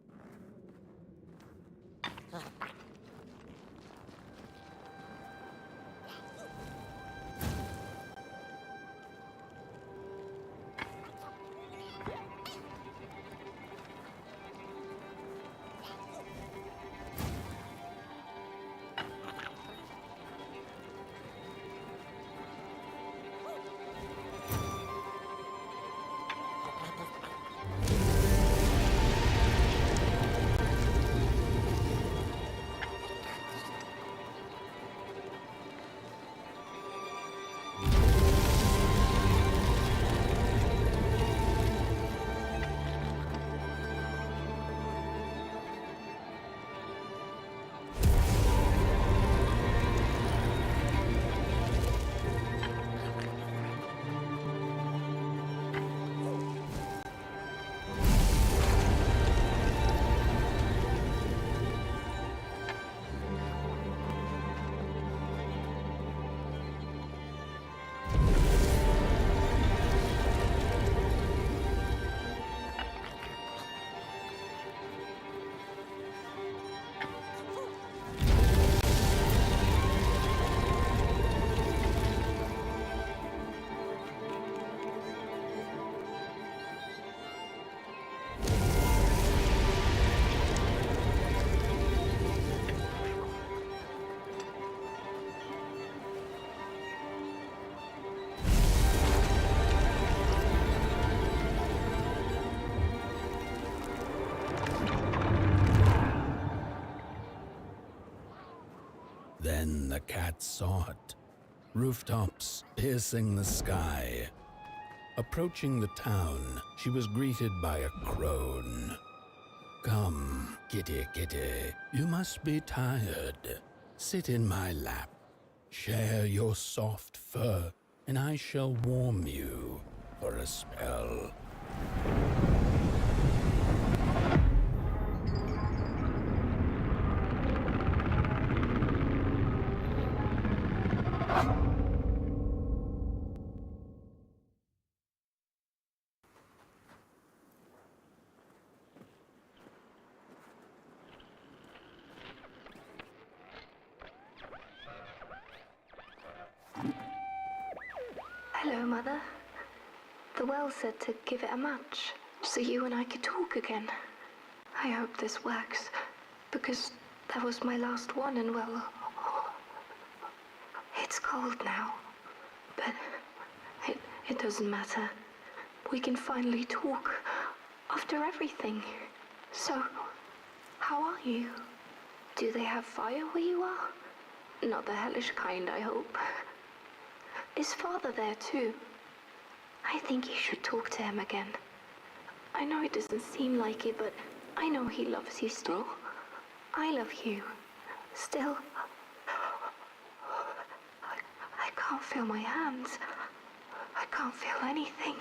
Then the cat saw it. Rooftops piercing the sky. Approaching the town, she was greeted by a crone. "Come, kitty, kitty, you must be tired. Sit in my lap. Share your soft fur, and I shall warm you for a spell." Hello, Mother. The well said to give it a match, so you and I could talk again. I hope this works, because that was my last one, and well, it's cold now. But it doesn't matter. We can finally talk after everything. So, how are you? Do they have fire where you are? Not the hellish kind, I hope. Is Father there too? I think you should talk to him again. I know it doesn't seem like it, but I know he loves you still. I love you. Still. I can't feel my hands. I can't feel anything.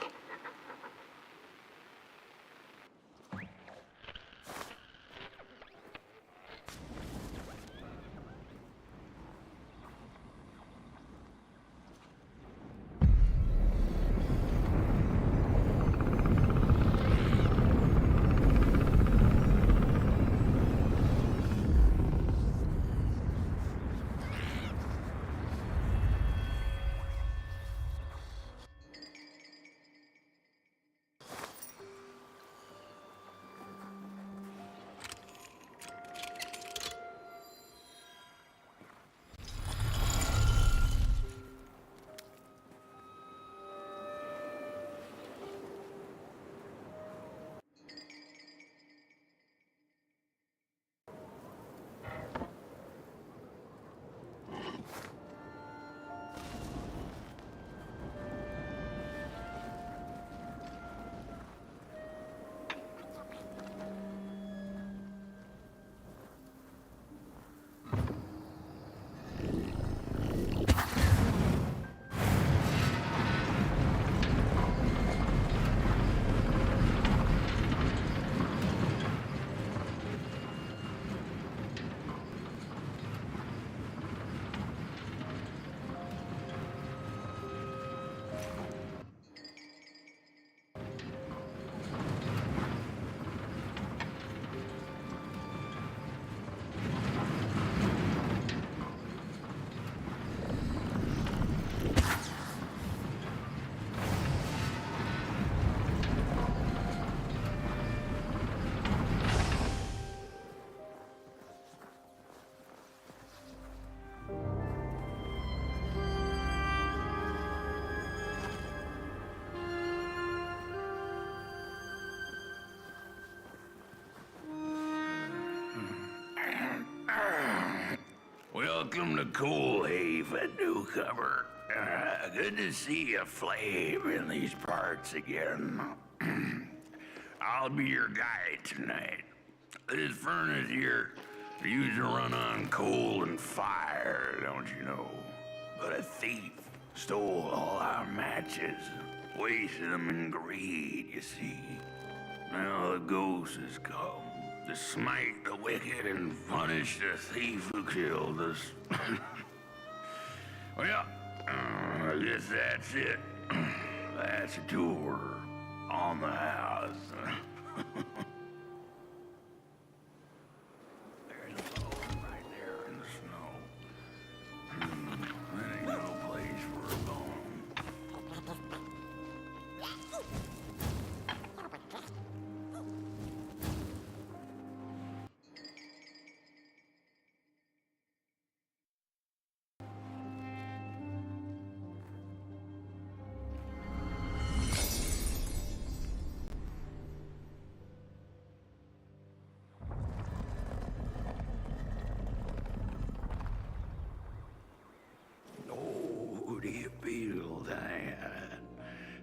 Welcome to Coalhaven, newcomer. Good to see a flame in these parts again. I'll be your guide tonight. This furnace here used to run on coal and fire, don't you know? But a thief stole all our matches, wasted them in greed, you see. Now the ghost has come to smite the wicked and punish the thief who killed us. Well, I guess that's it. That's a tour on the house. There's a bone right there in the snow. That ain't no place for a bone.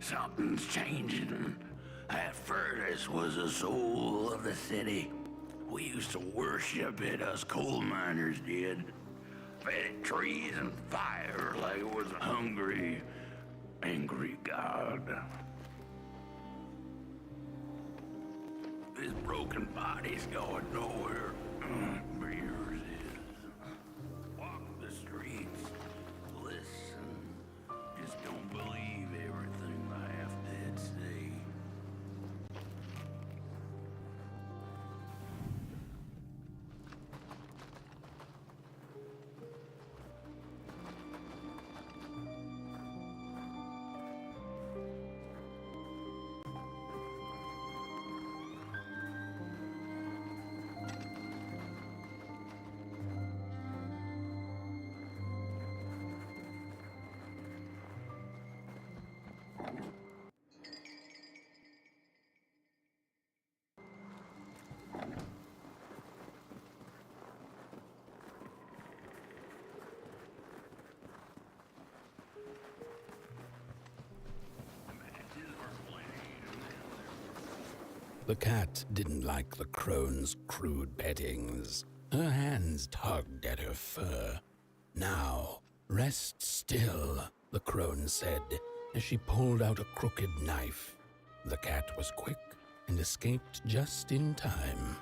Something's changing. That furnace was the soul of the city. We used to worship it, us coal miners did. Fed it trees and fire like it was a hungry, angry god. This broken body's going nowhere. But yours is. Walk the streets. Listen. Just don't believe everything I have to say. The cat didn't like the crone's crude pettings. Her hands tugged at her fur. Now, rest still, the crone said, as she pulled out a crooked knife. The cat was quick and escaped just in time.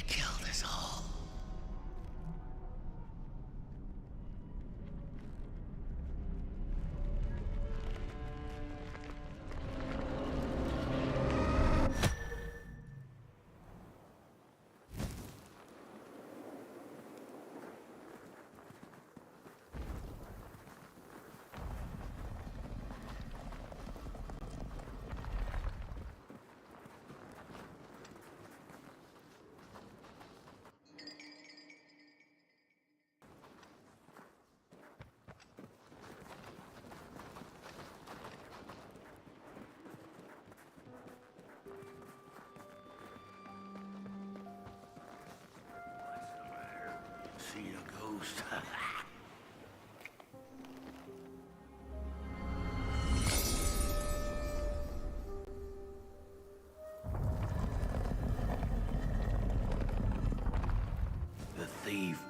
He killed us all. See a ghost. The thief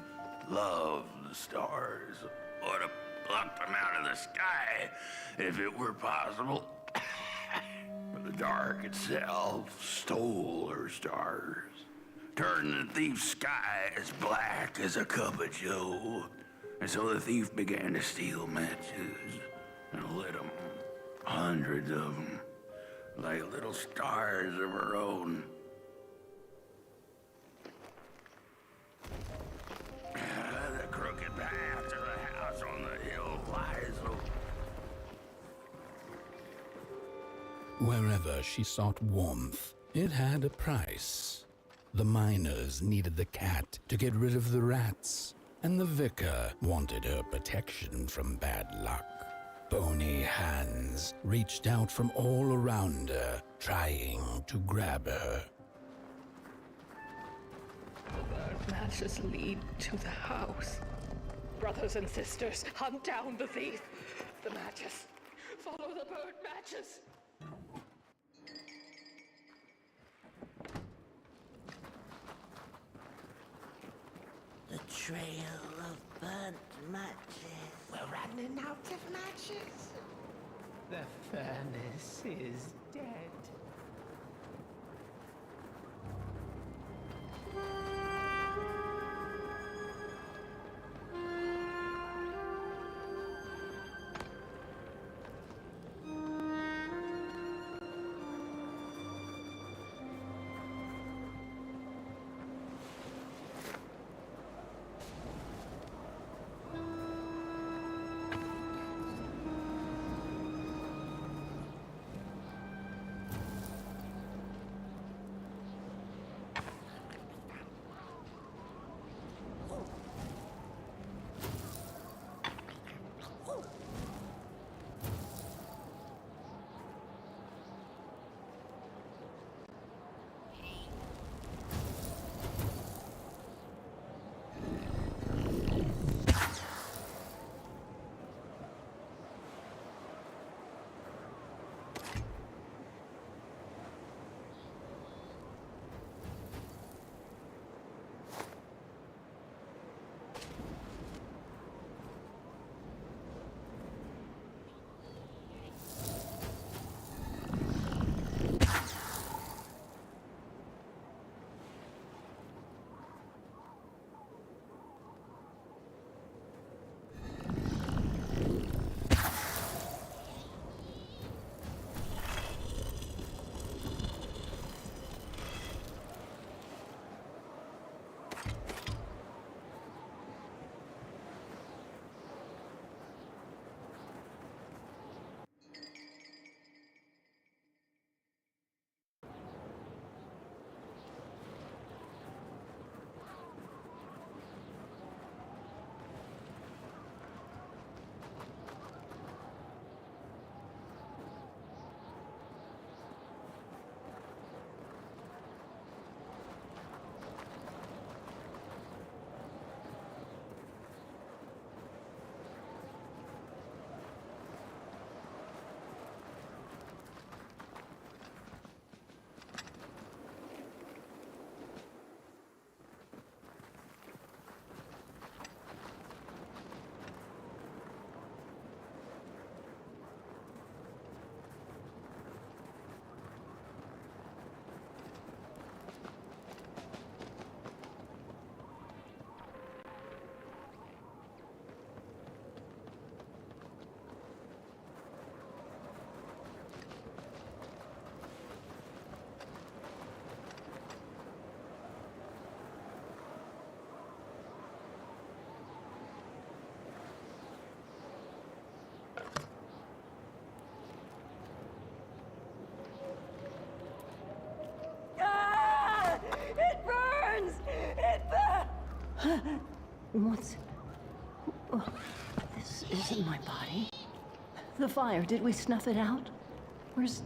loved the stars. Would have plucked them out of the sky if it were possible. But the dark itself stole her stars, turned the thief's sky as black as a cup of joe. And so the thief began to steal matches and lit them, hundreds of them, like little stars of her own. The crooked path to the house on the hill lies Wherever she sought warmth, it had a price. The miners needed the cat to get rid of the rats, and the vicar wanted her protection from bad luck. Bony hands reached out from all around her, trying to grab her. The burnt matches lead to the house. Brothers and sisters, hunt down the thief. The matches. Follow the burnt matches. The trail of burnt matches. We're running out of matches. The furnace is dead. What's... Oh, this isn't my body. The fire, did we snuff it out? Where's...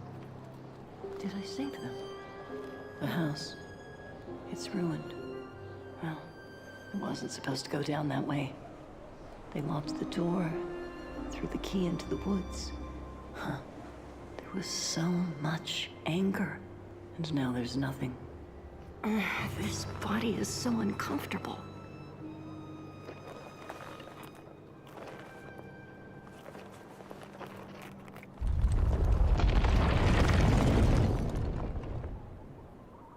Did I save them? The house. It's ruined. Well, it wasn't supposed to go down that way. They locked the door, threw the key into the woods. Huh. There was so much anger, and now there's nothing. This body is so uncomfortable.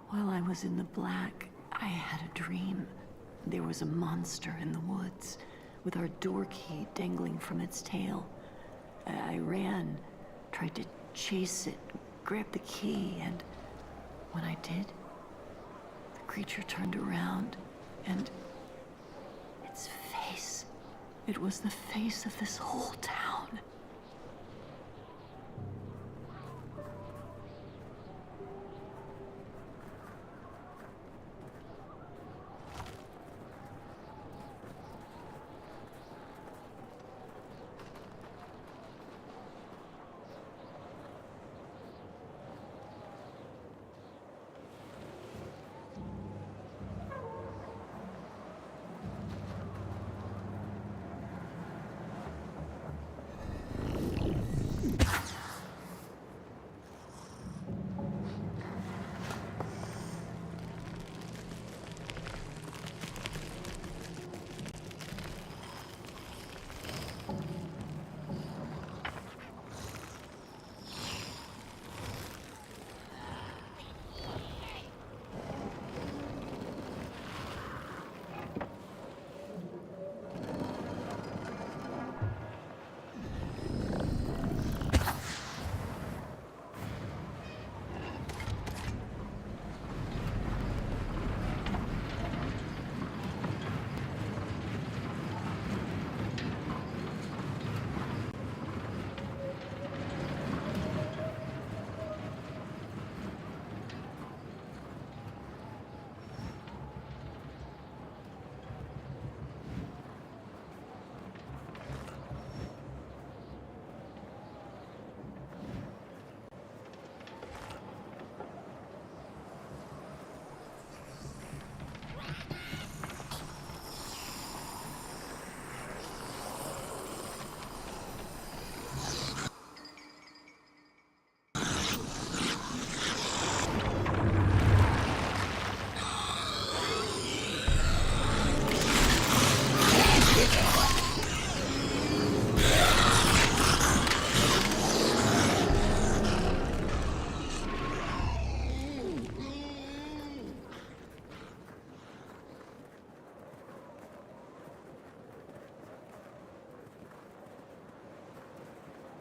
While I was in the black, I had a dream. There was a monster in the woods, with our door key dangling from its tail. I ran, tried to chase it, grab the key, and when I did, the creature turned around, and its face, it was the face of this whole town.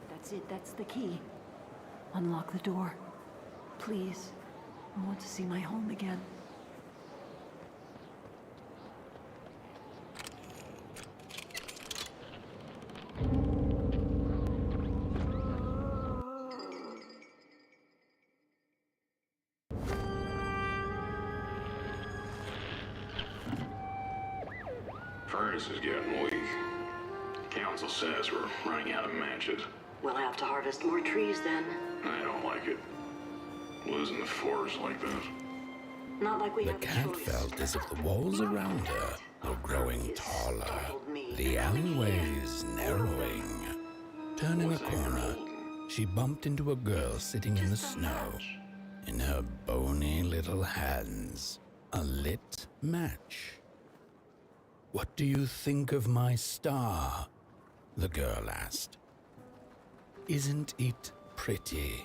That's it, that's the key. Unlock the door. Please. I want to see my home again. Furnace is getting weak. Council says we're running out of matches. We'll have to harvest more trees then. I don't like it. Losing the forest like this. Not like we The have a cat choice. felt as if the walls around her were growing taller, the alleyways narrowing. Turning a corner, she bumped into a girl sitting in the snow. In her bony little hands, a lit match. "What do you think of my star?" the girl asked. "Isn't it pretty?"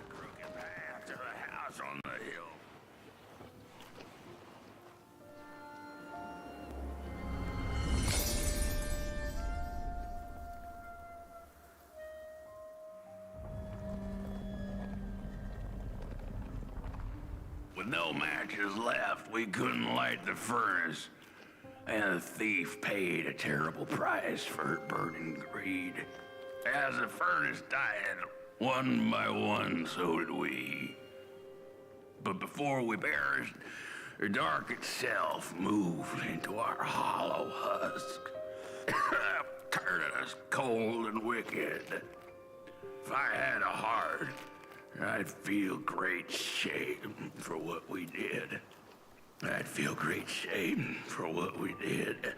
Crooked path to the house on the hill. with no matches left, we couldn't light the furnace. And the thief paid a terrible price for her burning greed. As the furnace died, one by one, so did we. But before we perished, the dark itself moved into our hollow husk, turning us cold and wicked. If I had a heart, I'd feel great shame for what we did. I'd feel great shame for what we did.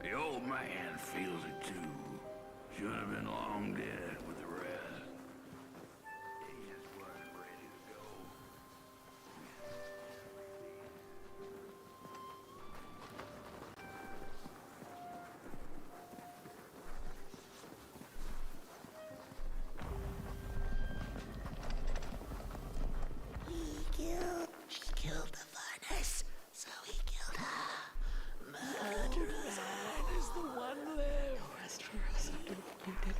The old man feels it too. Should have been long dead with the rest. He just wasn't ready to go. She killed the furnace, so he killed her. Murderous. Is the one left. No rest for us after what we did.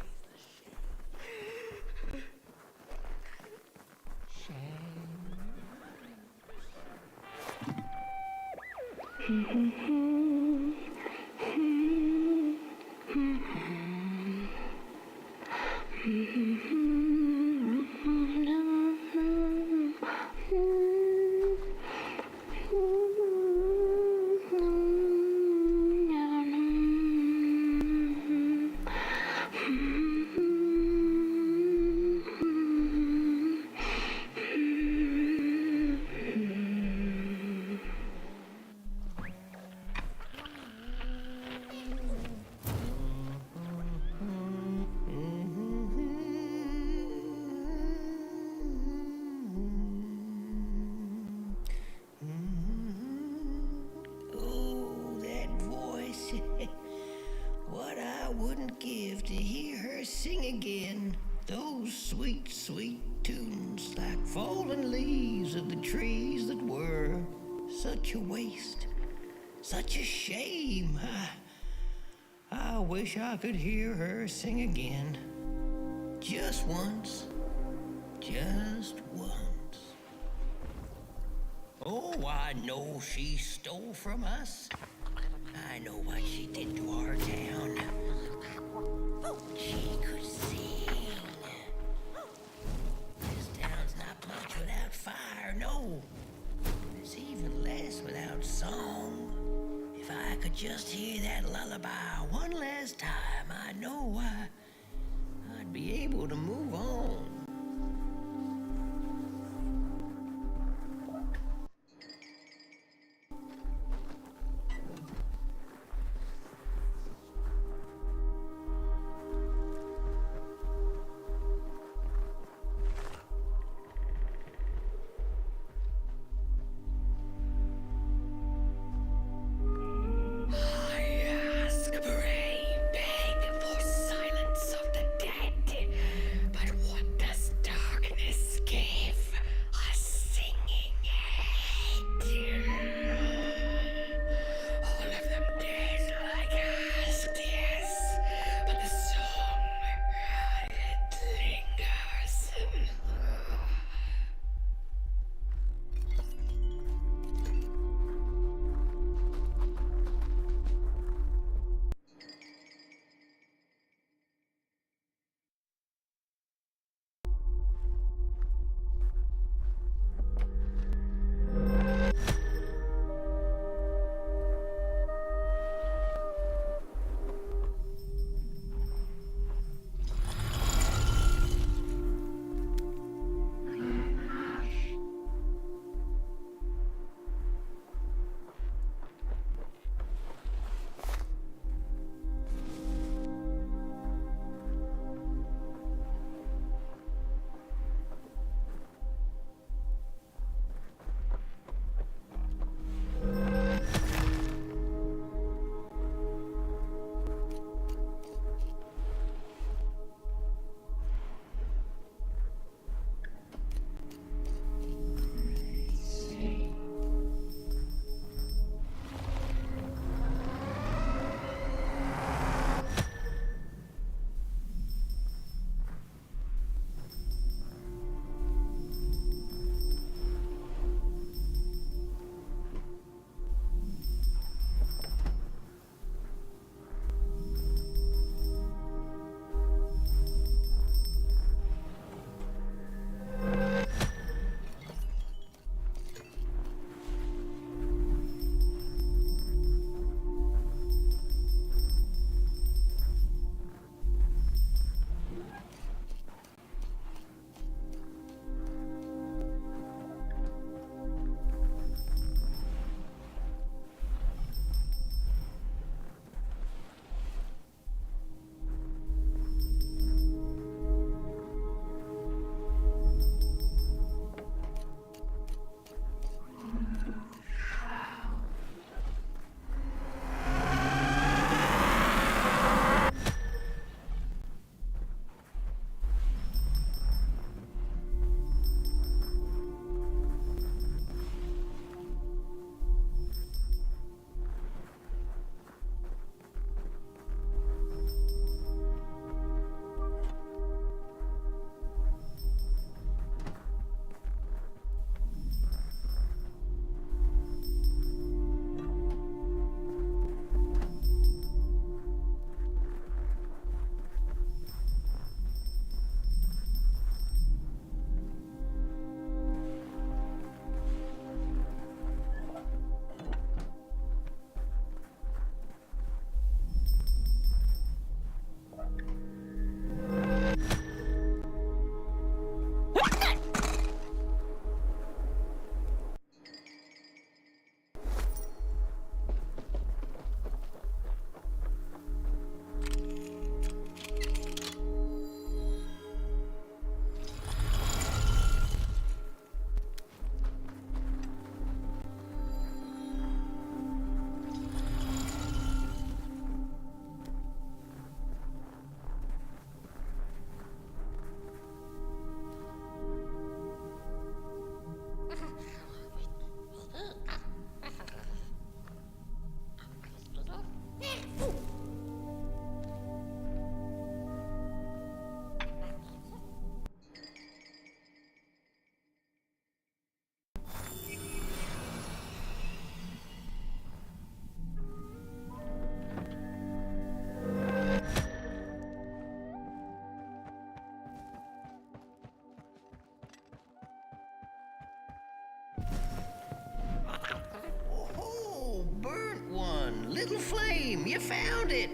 Oh, that voice. What I wouldn't give to hear her sing again. Those sweet, sweet tunes like fallen leaves of the trees that were. Such a waste. Such a shame. I wish I could hear her sing again. Just once. Just once. Oh, I know she stole from us. I know what she did to our town. She could sing. This town's not much without fire, no. It's even less without song. If I could just hear that lullaby one last time, I know I'd be able to move on. Pray, beg for silence of the dead. But what the little flame. You found it.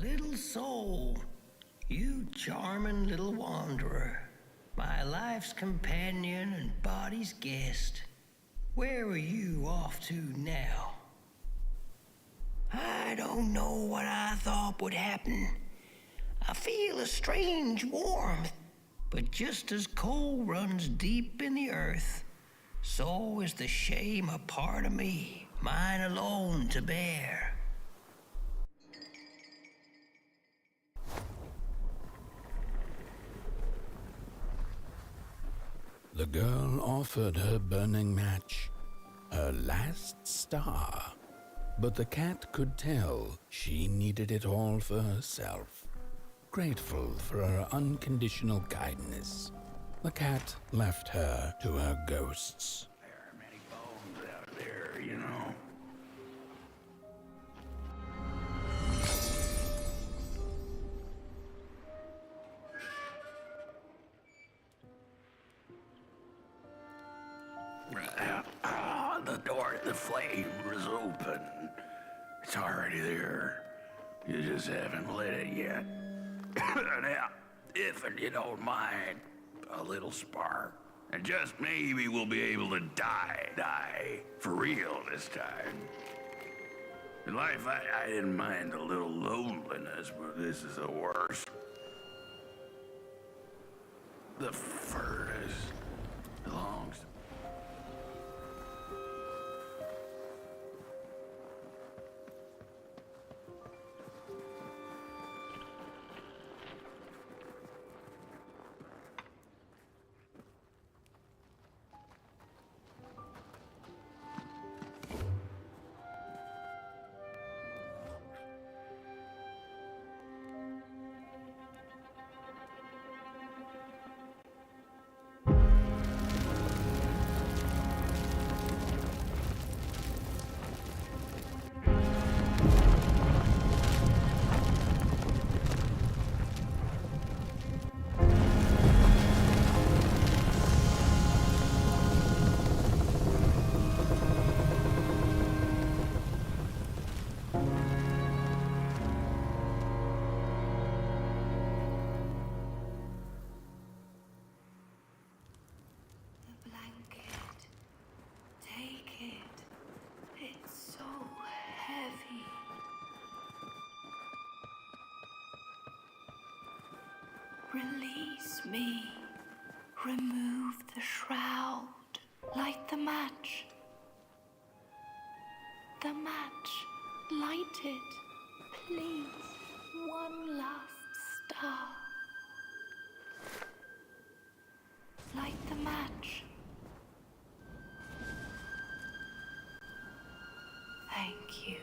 Little soul, you charming little wanderer, my life's companion and body's guest. Where are you off to now? I don't know what I thought would happen. I feel a strange warmth, but just as coal runs deep in the earth, so is the shame a part of me, mine alone to bear. The girl offered her burning match, her last star, but the cat could tell she needed it all for herself. Grateful for her unconditional kindness, the cat left her to her ghosts. There are many bones out there, you know. The door to the flame is open. It's already there. You just haven't lit it yet. Now, if you don't mind, a little spark. And just maybe we'll be able to die for real this time. In life, I didn't mind a little loneliness, but this is the worst. The furnace belongs to Release me. Remove the shroud. Light the match. The match. Light it. Please. One last star. Light the match. Thank you.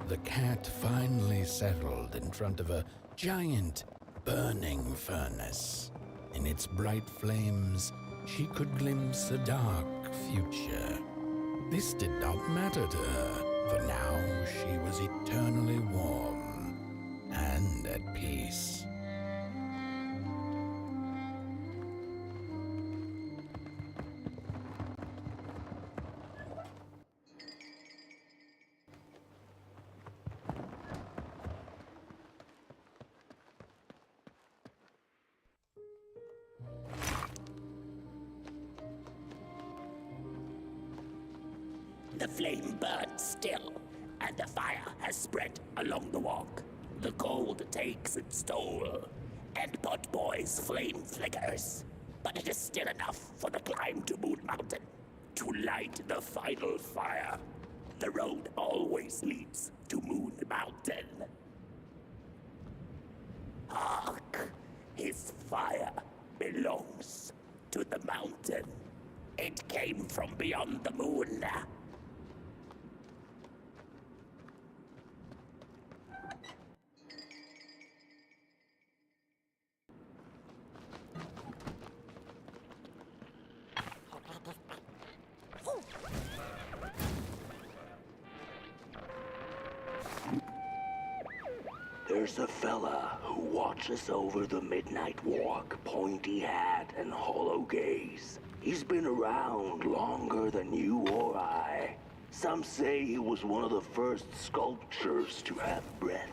The cat finally settled in front of a giant, burning furnace. In its bright flames, she could glimpse a dark future. This did not matter to her, for now she was eternally warm and at peace. The flame burns still, and the fire has spread along the walk. The cold takes its toll, and Potboy's flame flickers. But it is still enough for the climb to Moon Mountain, to light the final fire. The road always leads to Moon Mountain. Hark! His fire belongs to the mountain. It came from beyond the moon. There's a fella who watches over the midnight walk, pointy hat and hollow gaze. He's been around longer than you or I. Some say he was one of the first sculptures to have breath.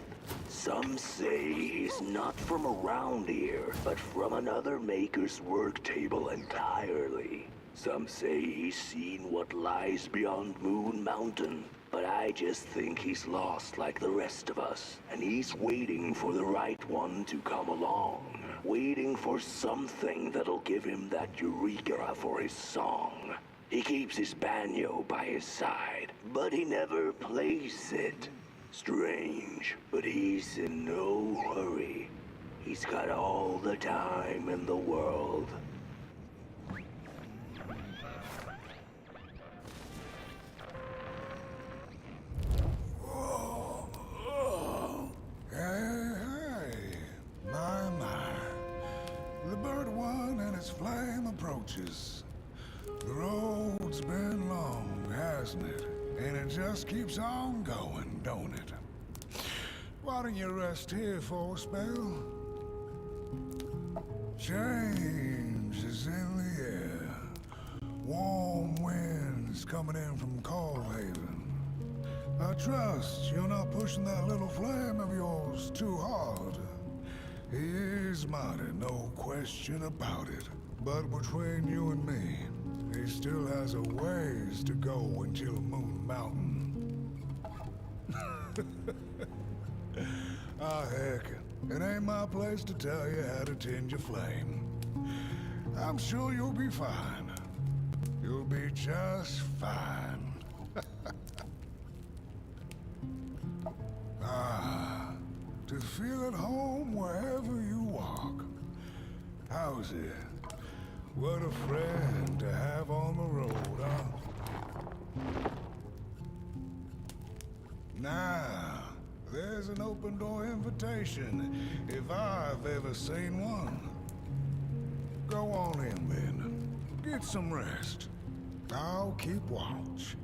Some say he's not from around here, but from another maker's work table entirely. Some say he's seen what lies beyond Moon Mountain. But I just think he's lost like the rest of us. And he's waiting for the right one to come along. Waiting for something that'll give him that eureka for his song. He keeps his banjo by his side, but he never plays it. Strange, but he's in no hurry. He's got all the time in the world. The road's been long, hasn't it? And it just keeps on going, don't it? Why don't you rest here for a spell? Change is in the air. Warm winds coming in from Coldhaven. I trust you're not pushing that little flame of yours too hard. He is mighty, no question about it. But between you and me, he still has a ways to go until Moon Mountain. Heck, it ain't my place to tell you how to tend your flame. I'm sure you'll be fine. You'll be just fine. To feel at home wherever you walk. How's it? What a friend to have on the road, huh? Now, there's an open door invitation, if I've ever seen one. Go on in then. Get some rest. I'll keep watch.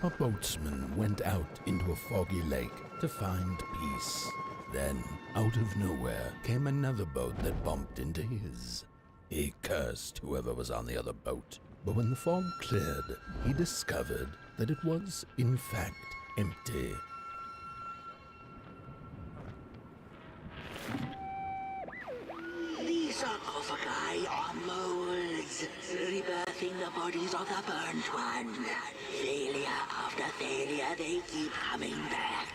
A boatsman went out into a foggy lake to find peace. Then, out of nowhere, came another boat that bumped into his. He cursed whoever was on the other boat, but when the fog cleared, he discovered that it was, in fact, empty. These sarcophagi are molds, rebirthing the bodies of the burnt one. Failure after failure, they keep coming back.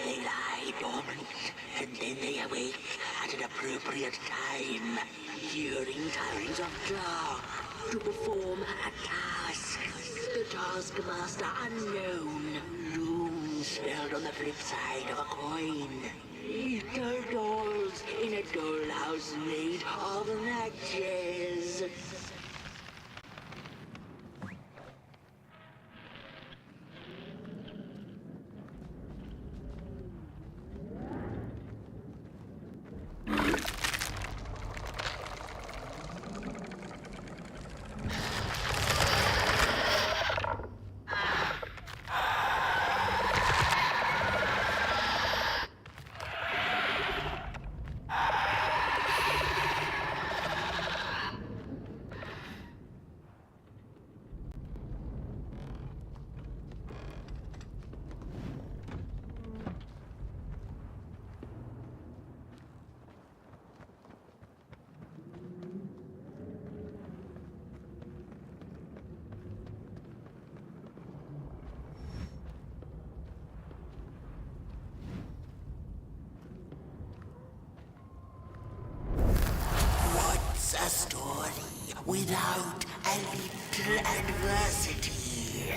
They lie dormant, and then they awake at an appropriate time, hearing tirings of dark to perform a task. The taskmaster unknown, doom spelled on the flip side of a coin. Little dolls in a dollhouse made of matches. A story without a little adversity.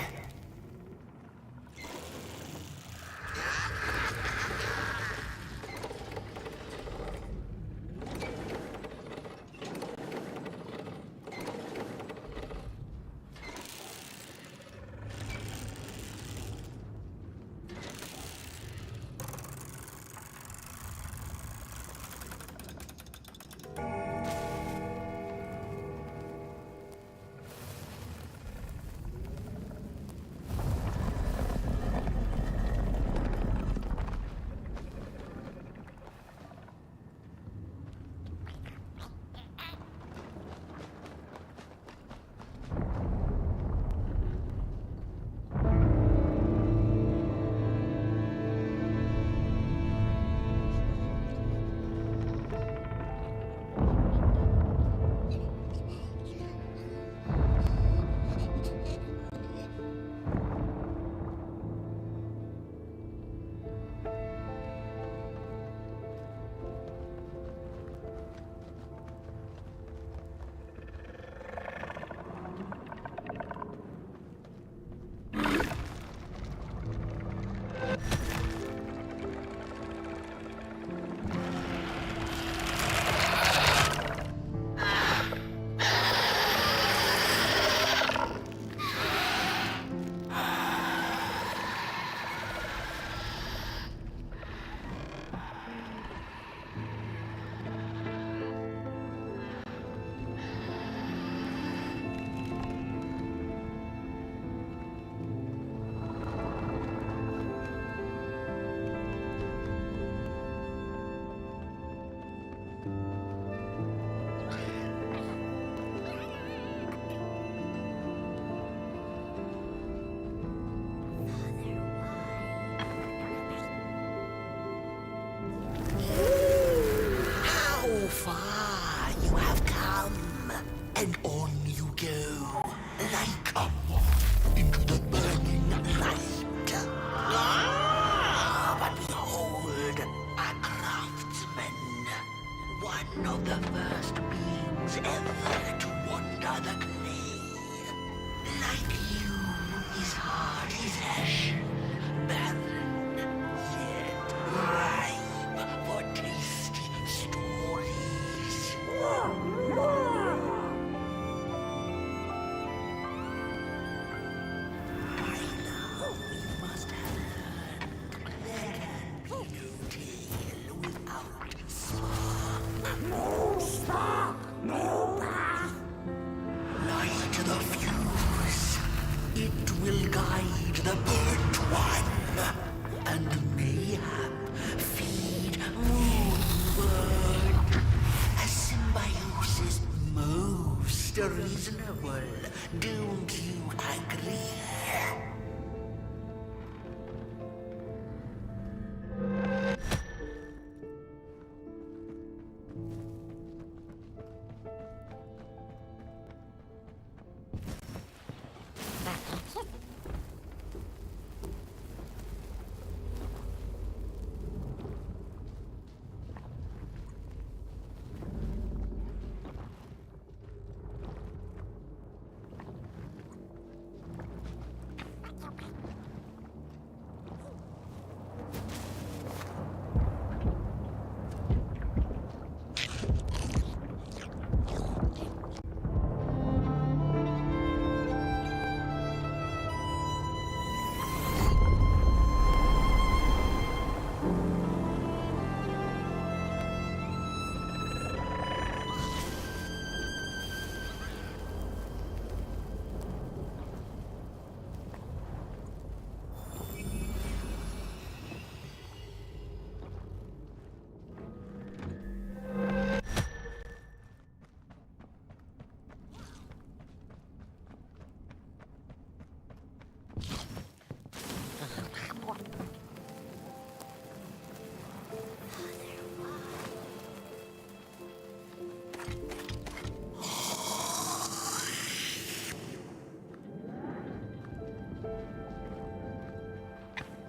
Don't you agree?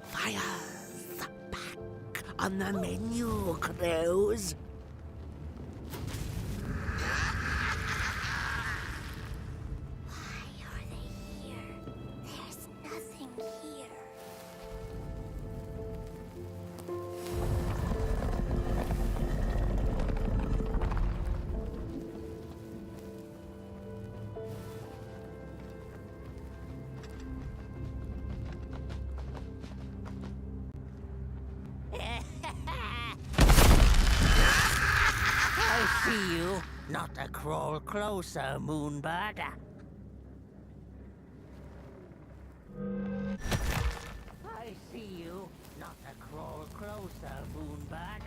Fire's back on the menu, crows. Why are they here? There's nothing here. I see you. Not a crawl closer, Moonbird. I see you. Not a crawl closer, Moonbird.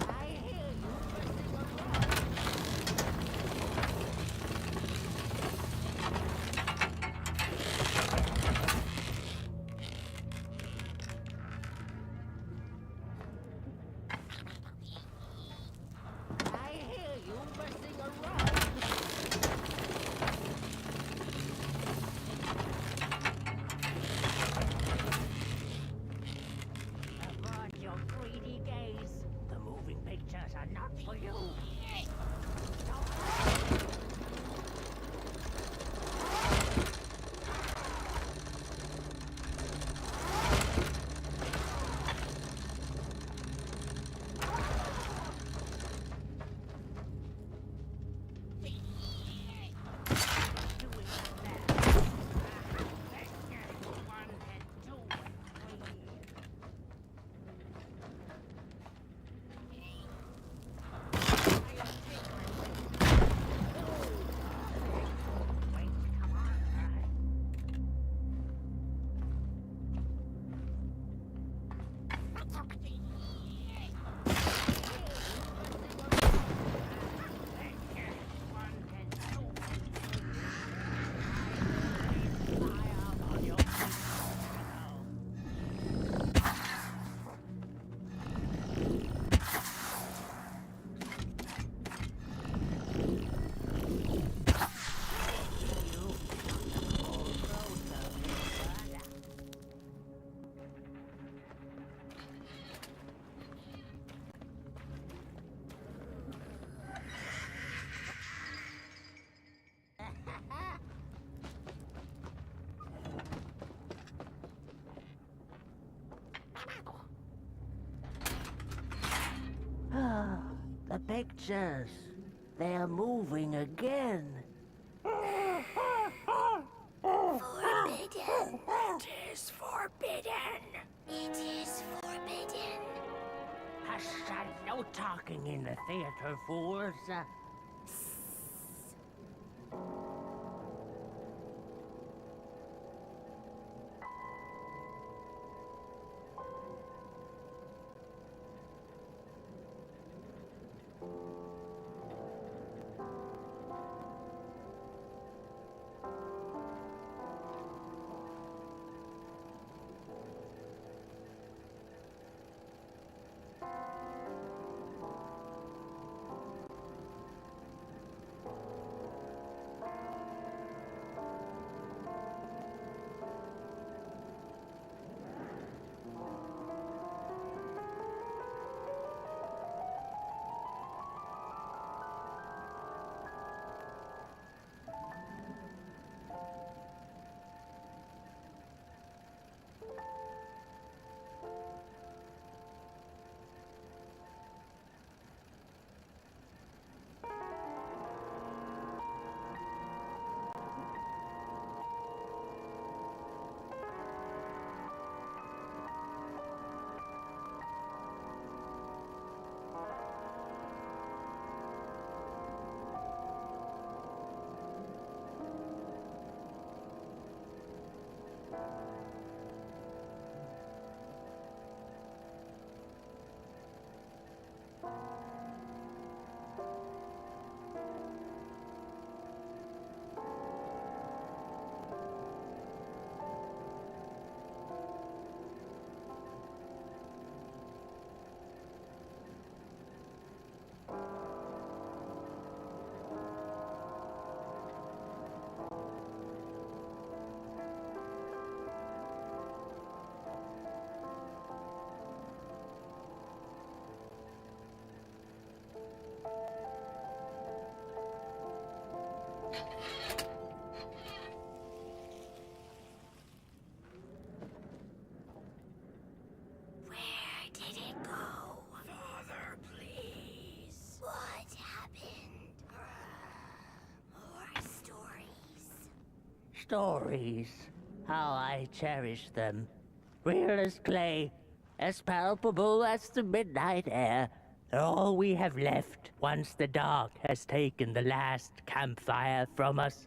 I hear you pressing around. I hear you messing around. Avert your greedy gaze. The moving pictures are not for you. The pictures. They're moving again. Forbidden. It is forbidden. It is forbidden. Hush, no talking in the theater, fools. stories. How I cherish them. Real as clay, as palpable as the midnight air. They're all we have left once the dark has taken the last campfire from us.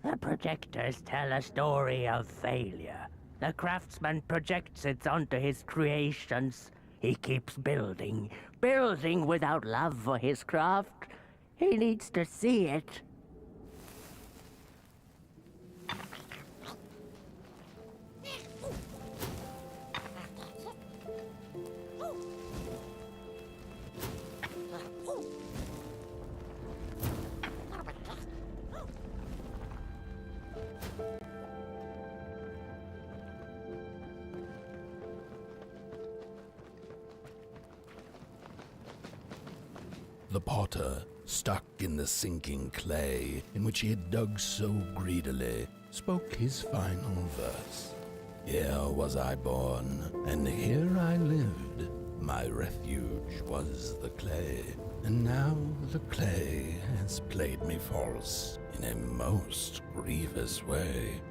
The projectors tell a story of failure. The craftsman projects it onto his creations. He keeps building, building without love for his craft. He needs to see it. The potter, stuck in the sinking clay in which he had dug so greedily, spoke his final verse. Here was I born, and here I lived. My refuge was the clay, and now the clay has played me false in a most grievous way.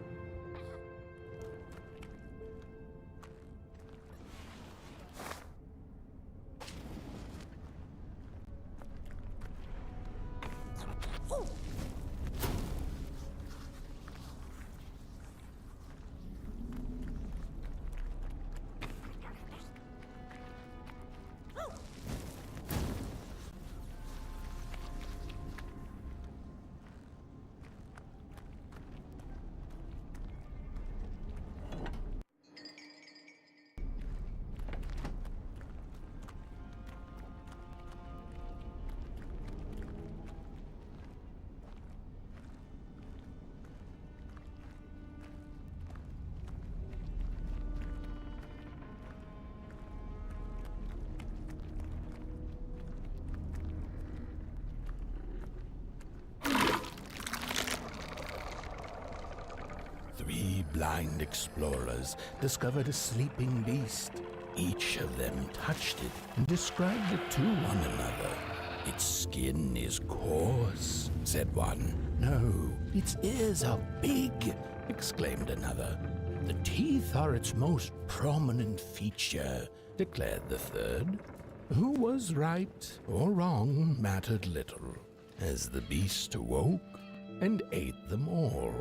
Three blind explorers discovered a sleeping beast. Each of them touched it and described it to one another. Its skin is coarse, said one. No, its ears are big, exclaimed another. The teeth are its most prominent feature, declared the third. Who was right or wrong mattered little, as the beast awoke and ate them all.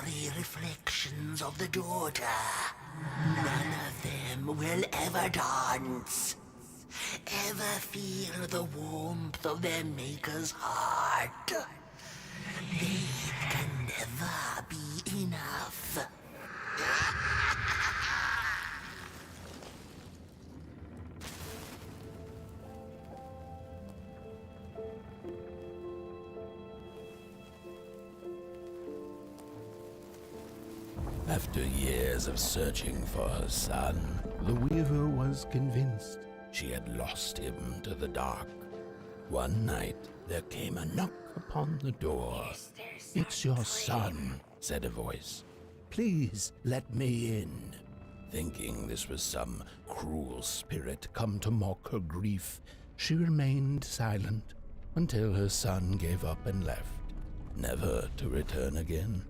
sorry reflections of the daughter. None of them will ever dance, ever feel the warmth of their maker's heart. They can never be enough. After years of searching for her son, the Weaver was convinced she had lost him to the dark. One night, there came a knock upon the door. "It's your son," said a voice. "Please let me in." Thinking this was some cruel spirit come to mock her grief, she remained silent until her son gave up and left, never to return again.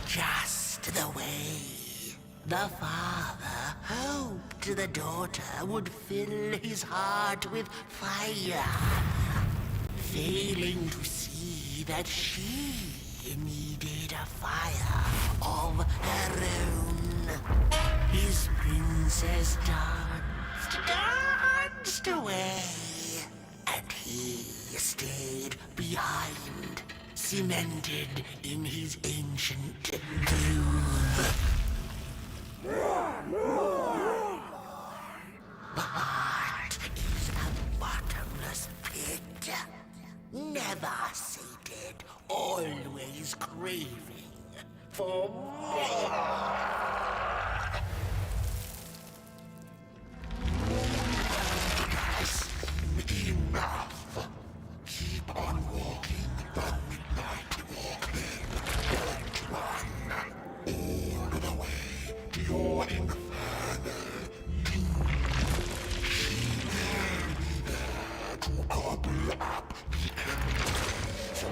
just the way. The father hoped the daughter would fill his heart with fire, failing to see that she needed a fire of her own. His princess danced away, and he stayed behind, cemented in his ancient doom. The heart is a bottomless pit, never sated, always craving for more. Enough. Keep on walking the midnight walking. Don't run all the way to your infernal doom. She will be there to gobble up the embers.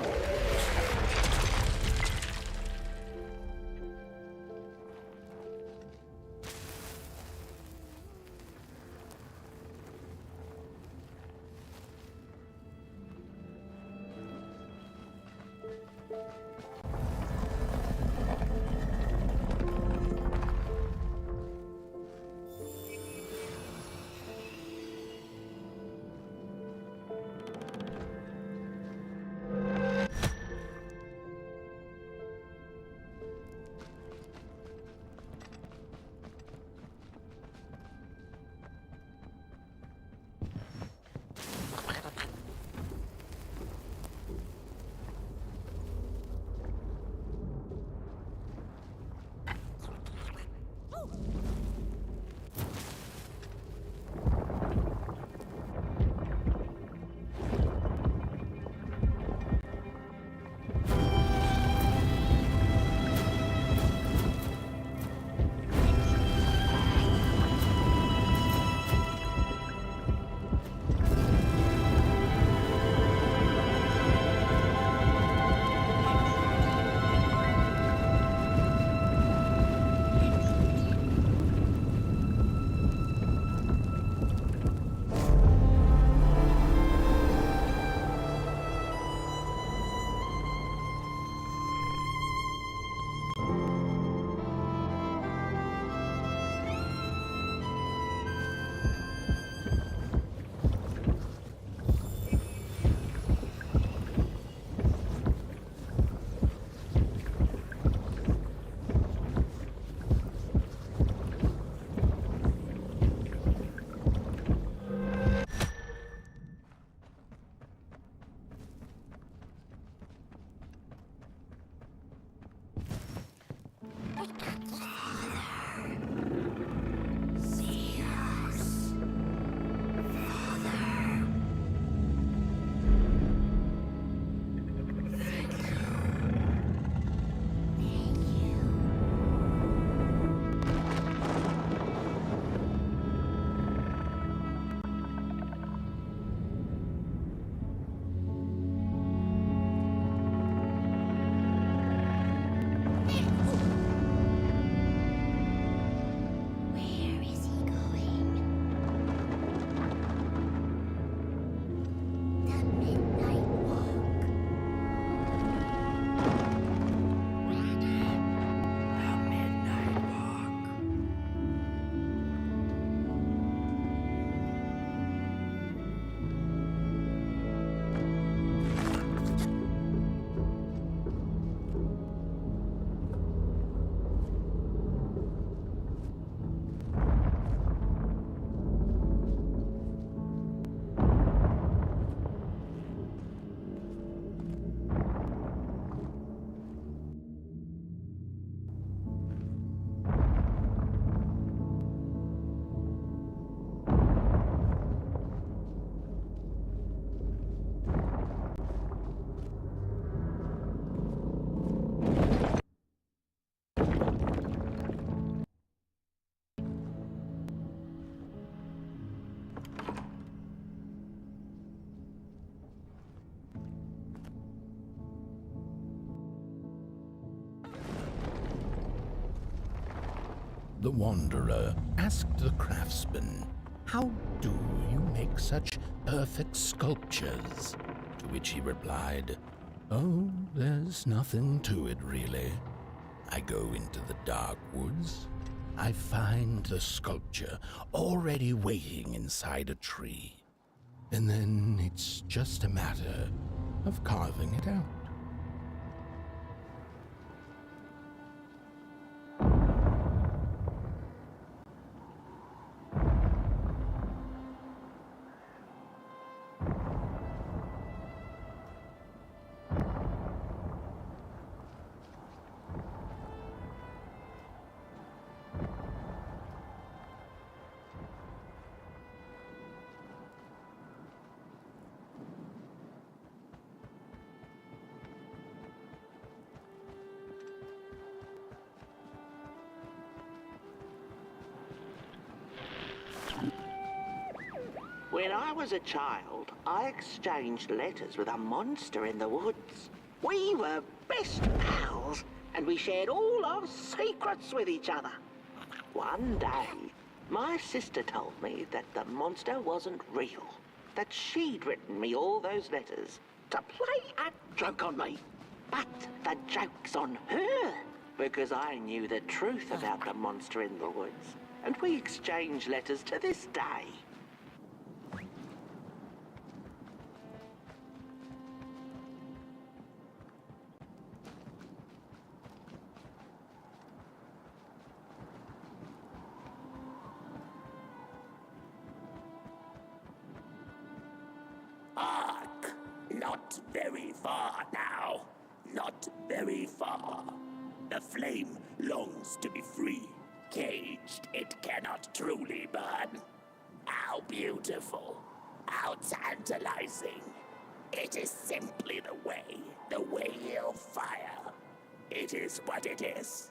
The wanderer asked the craftsman, "How do you make such perfect sculptures?" To which he replied, "Oh, there's nothing to it really. I go into the dark woods. I find the sculpture already waiting inside a tree. And then it's just a matter of carving it out." When I was a child, I exchanged letters with a monster in the woods. We were best pals, and we shared all our secrets with each other. One day, my sister told me that the monster wasn't real, that she'd written me all those letters to play a joke on me. But the joke's on her, because I knew the truth about the monster in the woods, and we exchange letters to this day. Hark! Not very far now. Not very far. The flame longs to be free. Caged, it cannot truly burn. How beautiful. How tantalizing. It is simply the way of fire. It is what it is.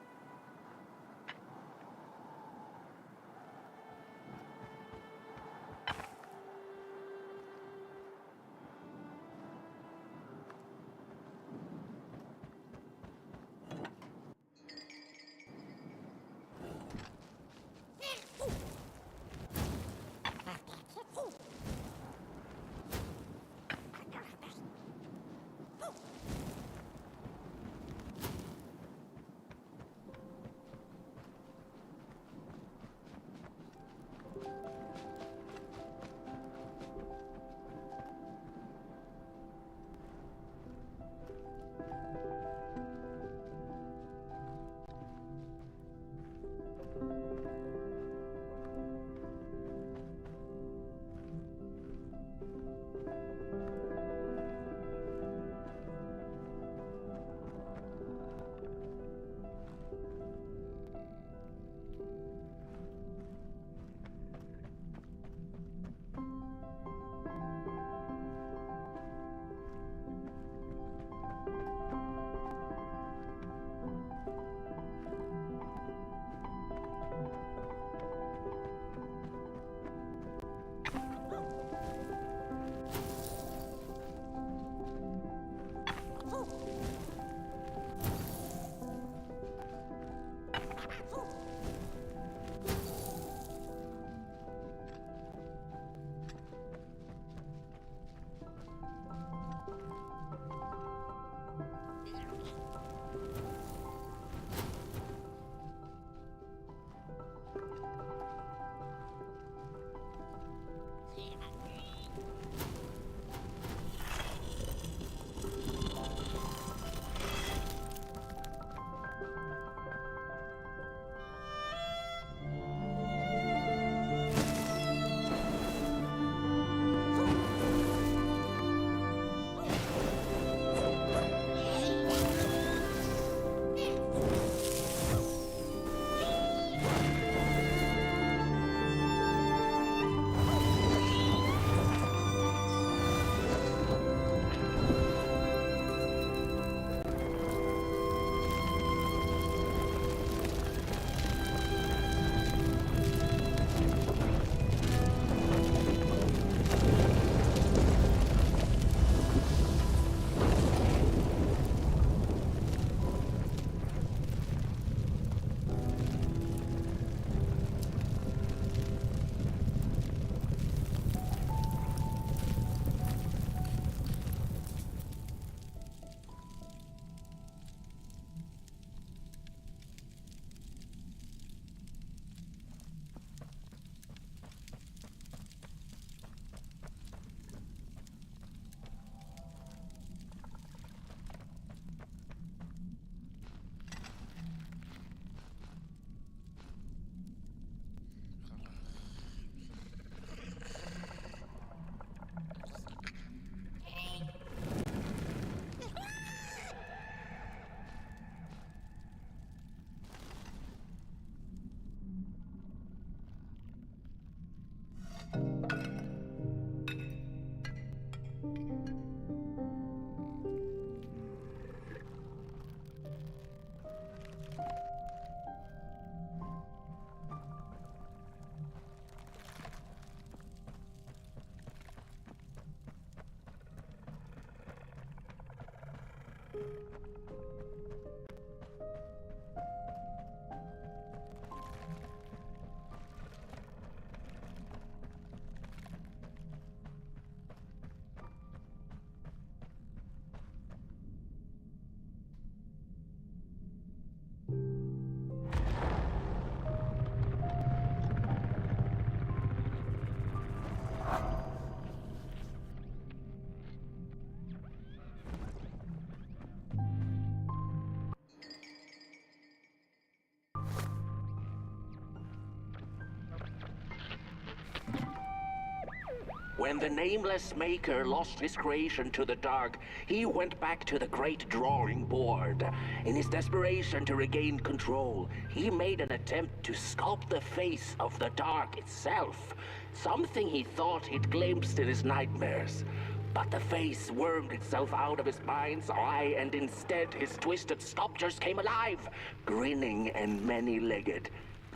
When the Nameless Maker lost his creation to the dark, he went back to the great drawing board. In his desperation to regain control, he made an attempt to sculpt the face of the dark itself, something he thought he'd glimpsed in his nightmares. But the face wormed itself out of his mind's eye, and instead his twisted sculptures came alive, grinning and many-legged.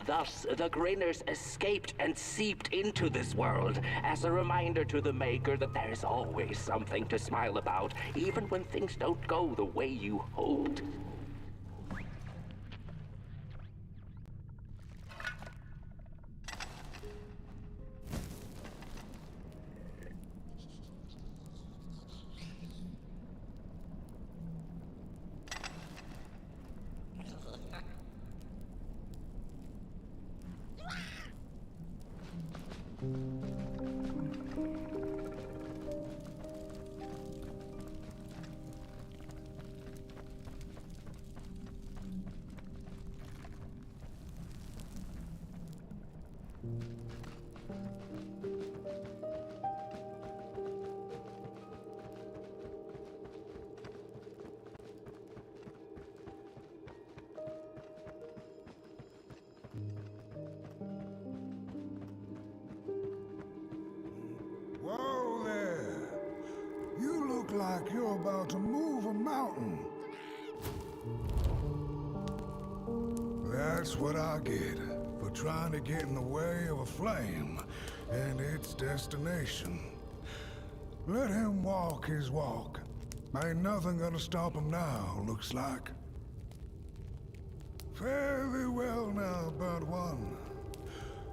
Thus, the Grinners escaped and seeped into this world as a reminder to the Maker that there is always something to smile about, even when things don't go the way you hoped. Whoa there! You look like you're about to move a mountain. That's what I get for trying to get in the way of a flame and its destination. Let him walk his walk. Ain't nothing gonna stop him now, looks like. Fare thee well now, Burnt One.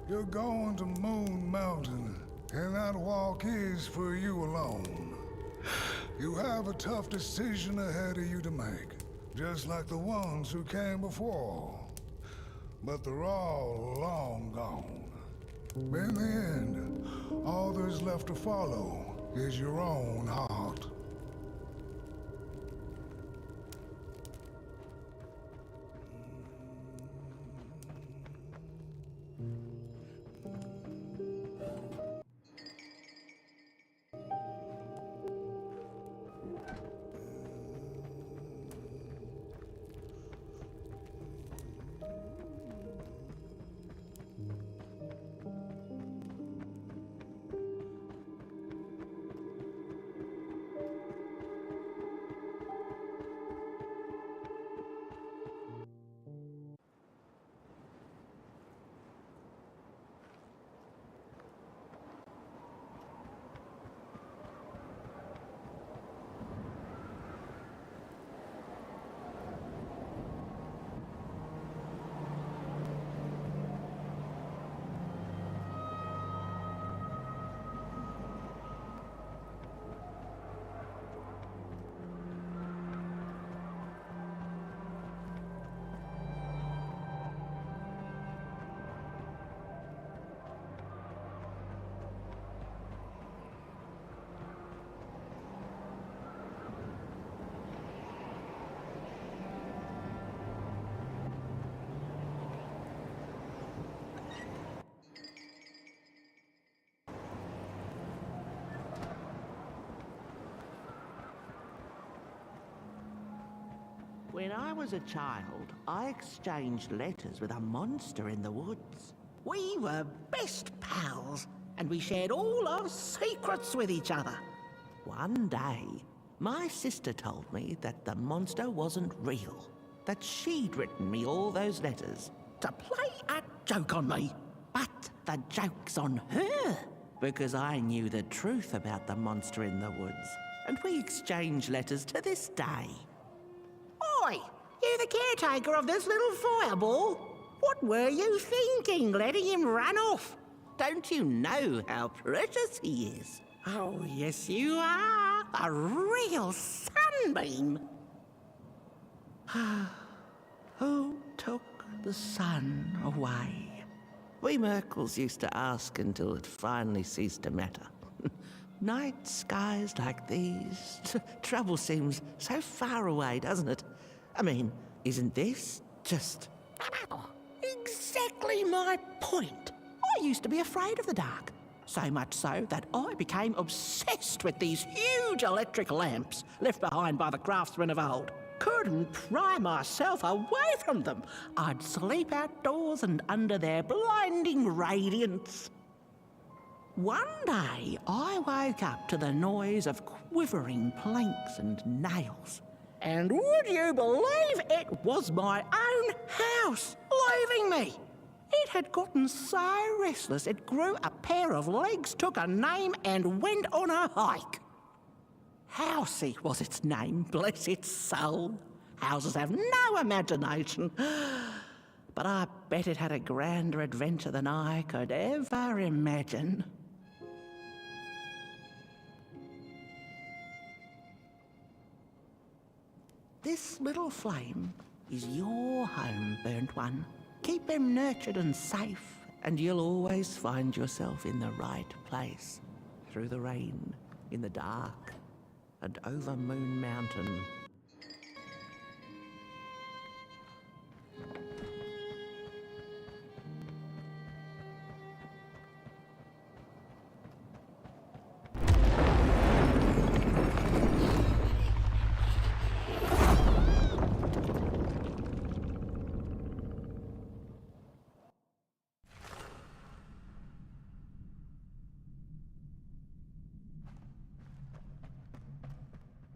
You're going to Moon Mountain, and that walk is for you alone. You have a tough decision ahead of you to make, just like the ones who came before. But they're all long gone. In the end, all there's left to follow is your own heart. When I was a child, I exchanged letters with a monster in the woods. We were best pals, and we shared all our secrets with each other. One day, my sister told me that the monster wasn't real, that she'd written me all those letters to play a joke on me. But the joke's on her, because I knew the truth about the monster in the woods, and we exchange letters to this day. Oi! You the caretaker of this little fireball? What were you thinking, letting him run off? Don't you know how precious he is? Oh, yes you are. A real sunbeam. Who took the sun away? We Merkles used to ask until it finally ceased to matter. Night skies like these, trouble seems so far away, doesn't it? I mean, isn't this just exactly my point? I used to be afraid of the dark, so much so that I became obsessed with these huge electric lamps left behind by the craftsmen of old. Couldn't pry myself away from them. I'd sleep outdoors and under their blinding radiance. One day, I woke up to the noise of quivering planks and nails. And would you believe it was my own house leaving me? It had gotten so restless it grew a pair of legs, took a name, and went on a hike. Housey was its name, bless its soul. Houses have no imagination. But I bet it had a grander adventure than I could ever imagine. This little flame is your home, burnt one. Keep him nurtured and safe, and you'll always find yourself in the right place. Through the rain, in the dark, and over Moon Mountain.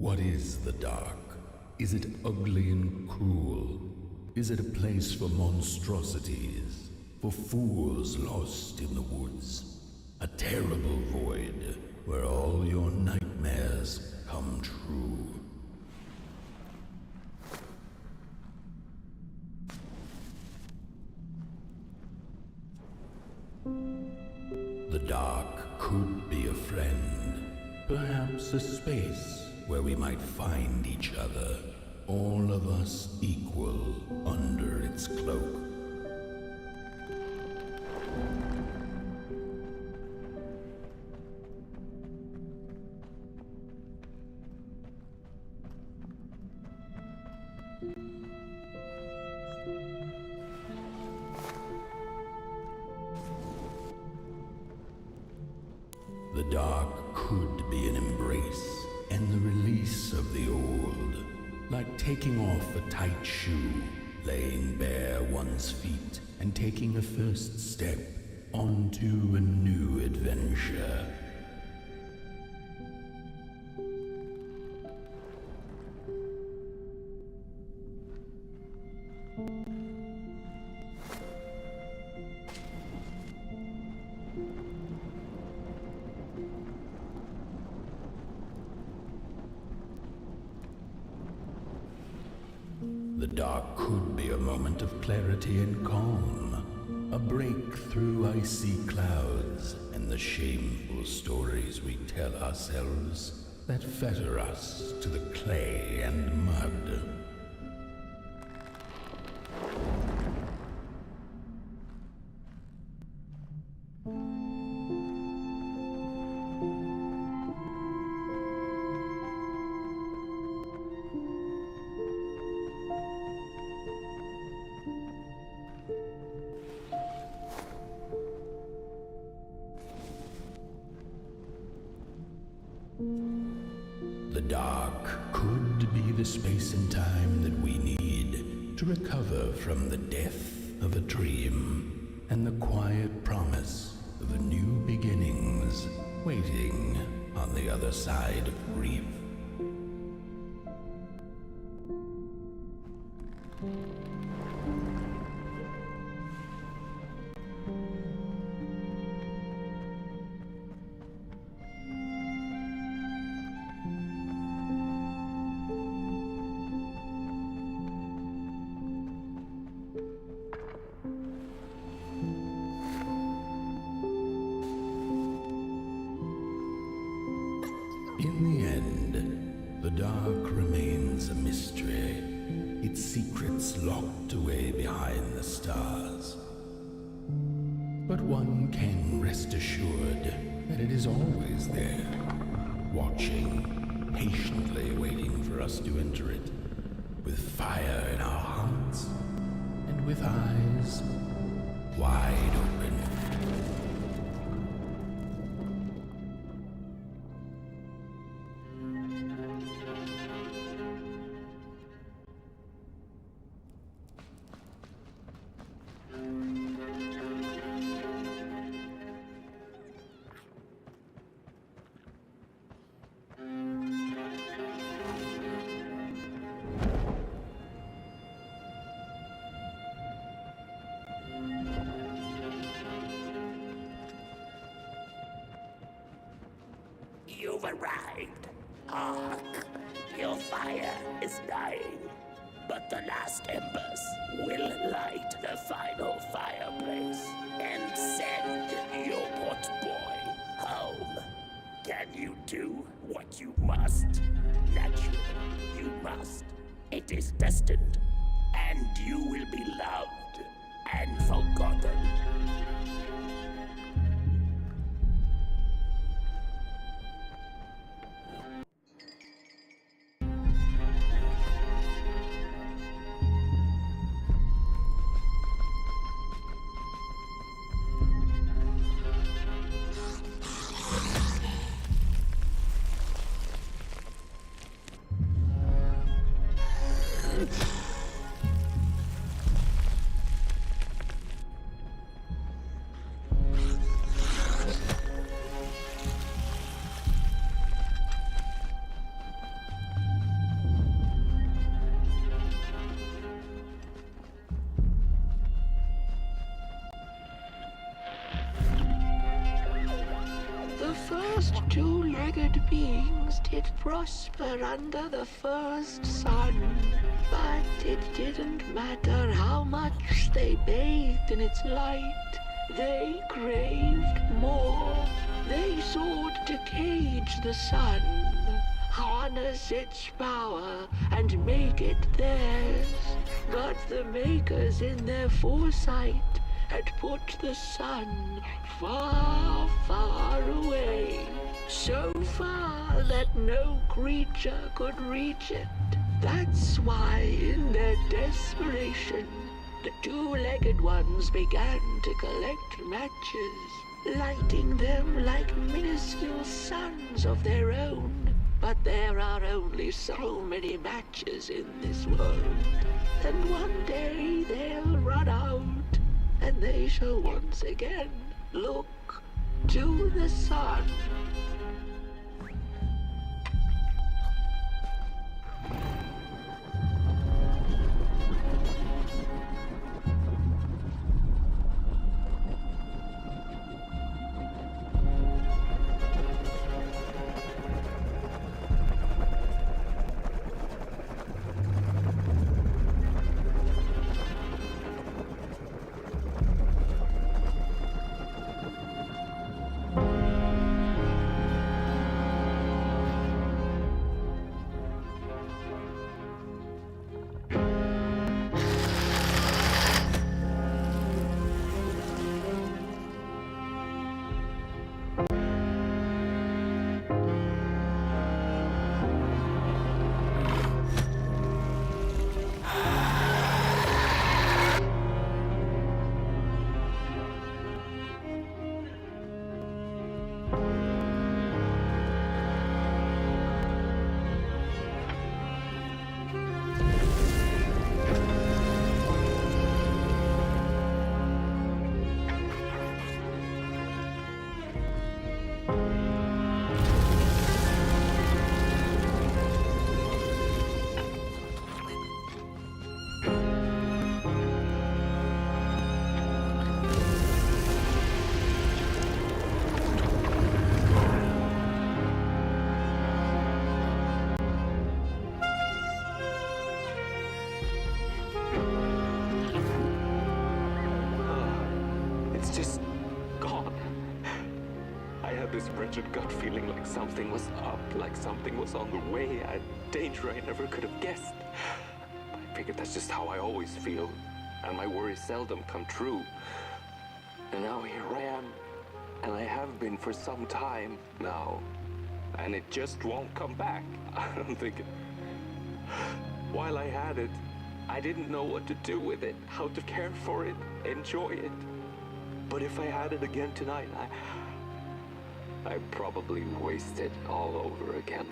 What is the dark? Is it ugly and cruel? Is it a place for monstrosities, for fools lost in the woods? A terrible void where all your nightmares come true. The dark could be a friend, perhaps a space where we might find each other, all of us equal under its cloak. The dark could be an embrace and the release of the old, like taking off a tight shoe, laying bare one's feet, and taking a first step onto a new adventure. The dark could be a moment of clarity and calm, a break through icy clouds and the shameful stories we tell ourselves that fetter us to the clay and mud. The dark could be the space and time that we need to recover from the death of a dream and the quiet promise of new beginnings waiting on the other side of grief. In the end, the dark remains a mystery, its secrets locked away behind the stars. But one can rest assured that it is always there, watching, patiently waiting for us to enter it, with fire in our hearts and with eyes wide open. You've arrived. Hark! Your fire is dying, but the last embers will light the final fireplace and send your potboy home. Can you do what you must? Naturally, you must. It is destined, and you will be loved and forgotten. The first two-legged beings did prosper under the first sun, but it didn't matter how much they bathed in its light. They craved more. They sought to cage the sun, harness its power, and make it theirs. But the makers, in their foresight, had put the sun far, far away. So far that no creature could reach it. That's why, in their desperation, the two-legged ones began to collect matches, lighting them like minuscule suns of their own. But there are only so many matches in this world, and one day they'll run out, and they shall once again look to the sun. this wretched gut feeling like something was up, like something was on the way, a danger I never could have guessed. I figured that's just how I always feel, and my worries seldom come true. And now here I am, and I have been for some time now, and it just won't come back. I'm thinking, while I had it, I didn't know what to do with it, how to care for it, enjoy it. But if I had it again tonight, I'd probably waste it all over again.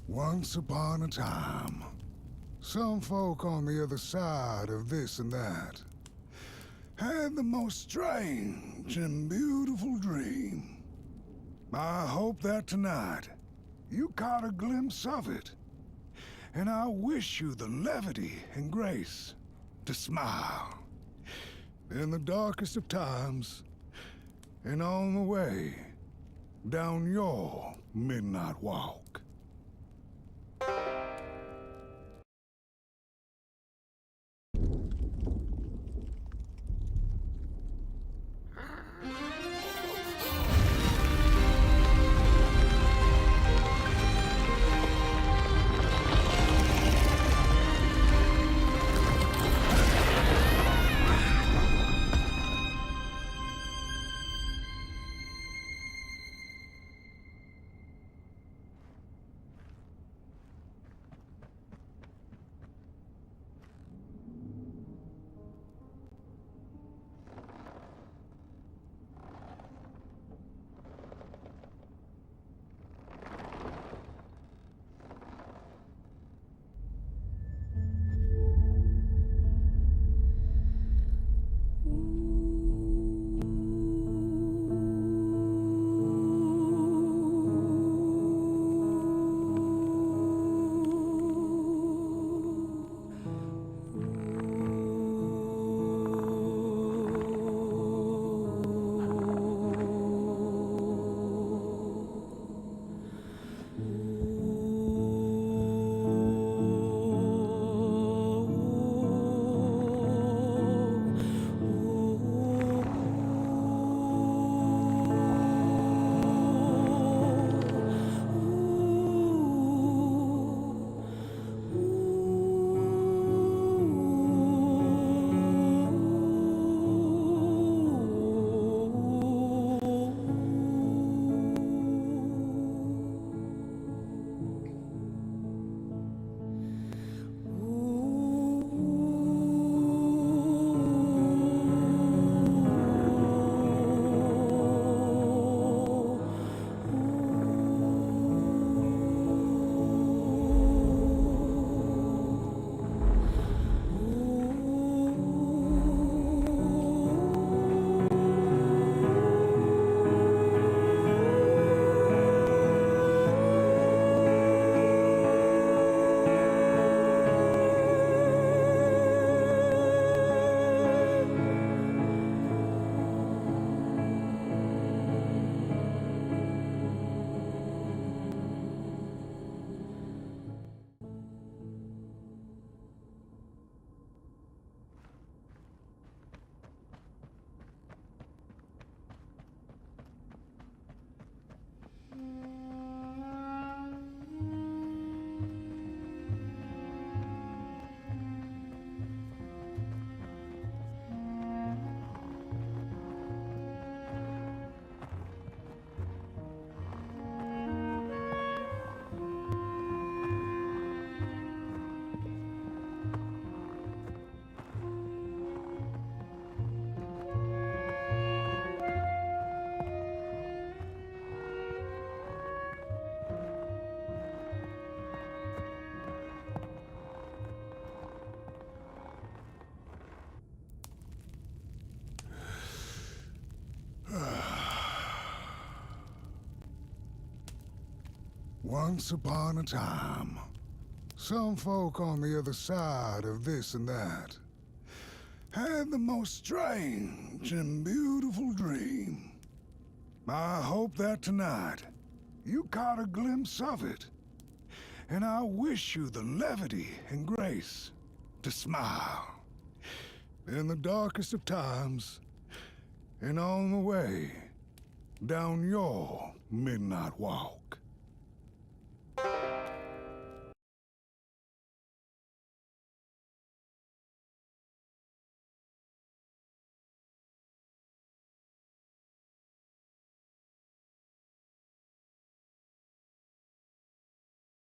Once upon a time, some folk on the other side of this and that had the most strange and beautiful dream. I hope that tonight you caught a glimpse of it, and I wish you the levity and grace to smile in the darkest of times and on the way down your midnight walk. Once upon a time, some folk on the other side of this and that had the most strange and beautiful dream. I hope that tonight you caught a glimpse of it, and I wish you the levity and grace to smile in the darkest of times and on the way down your midnight walk.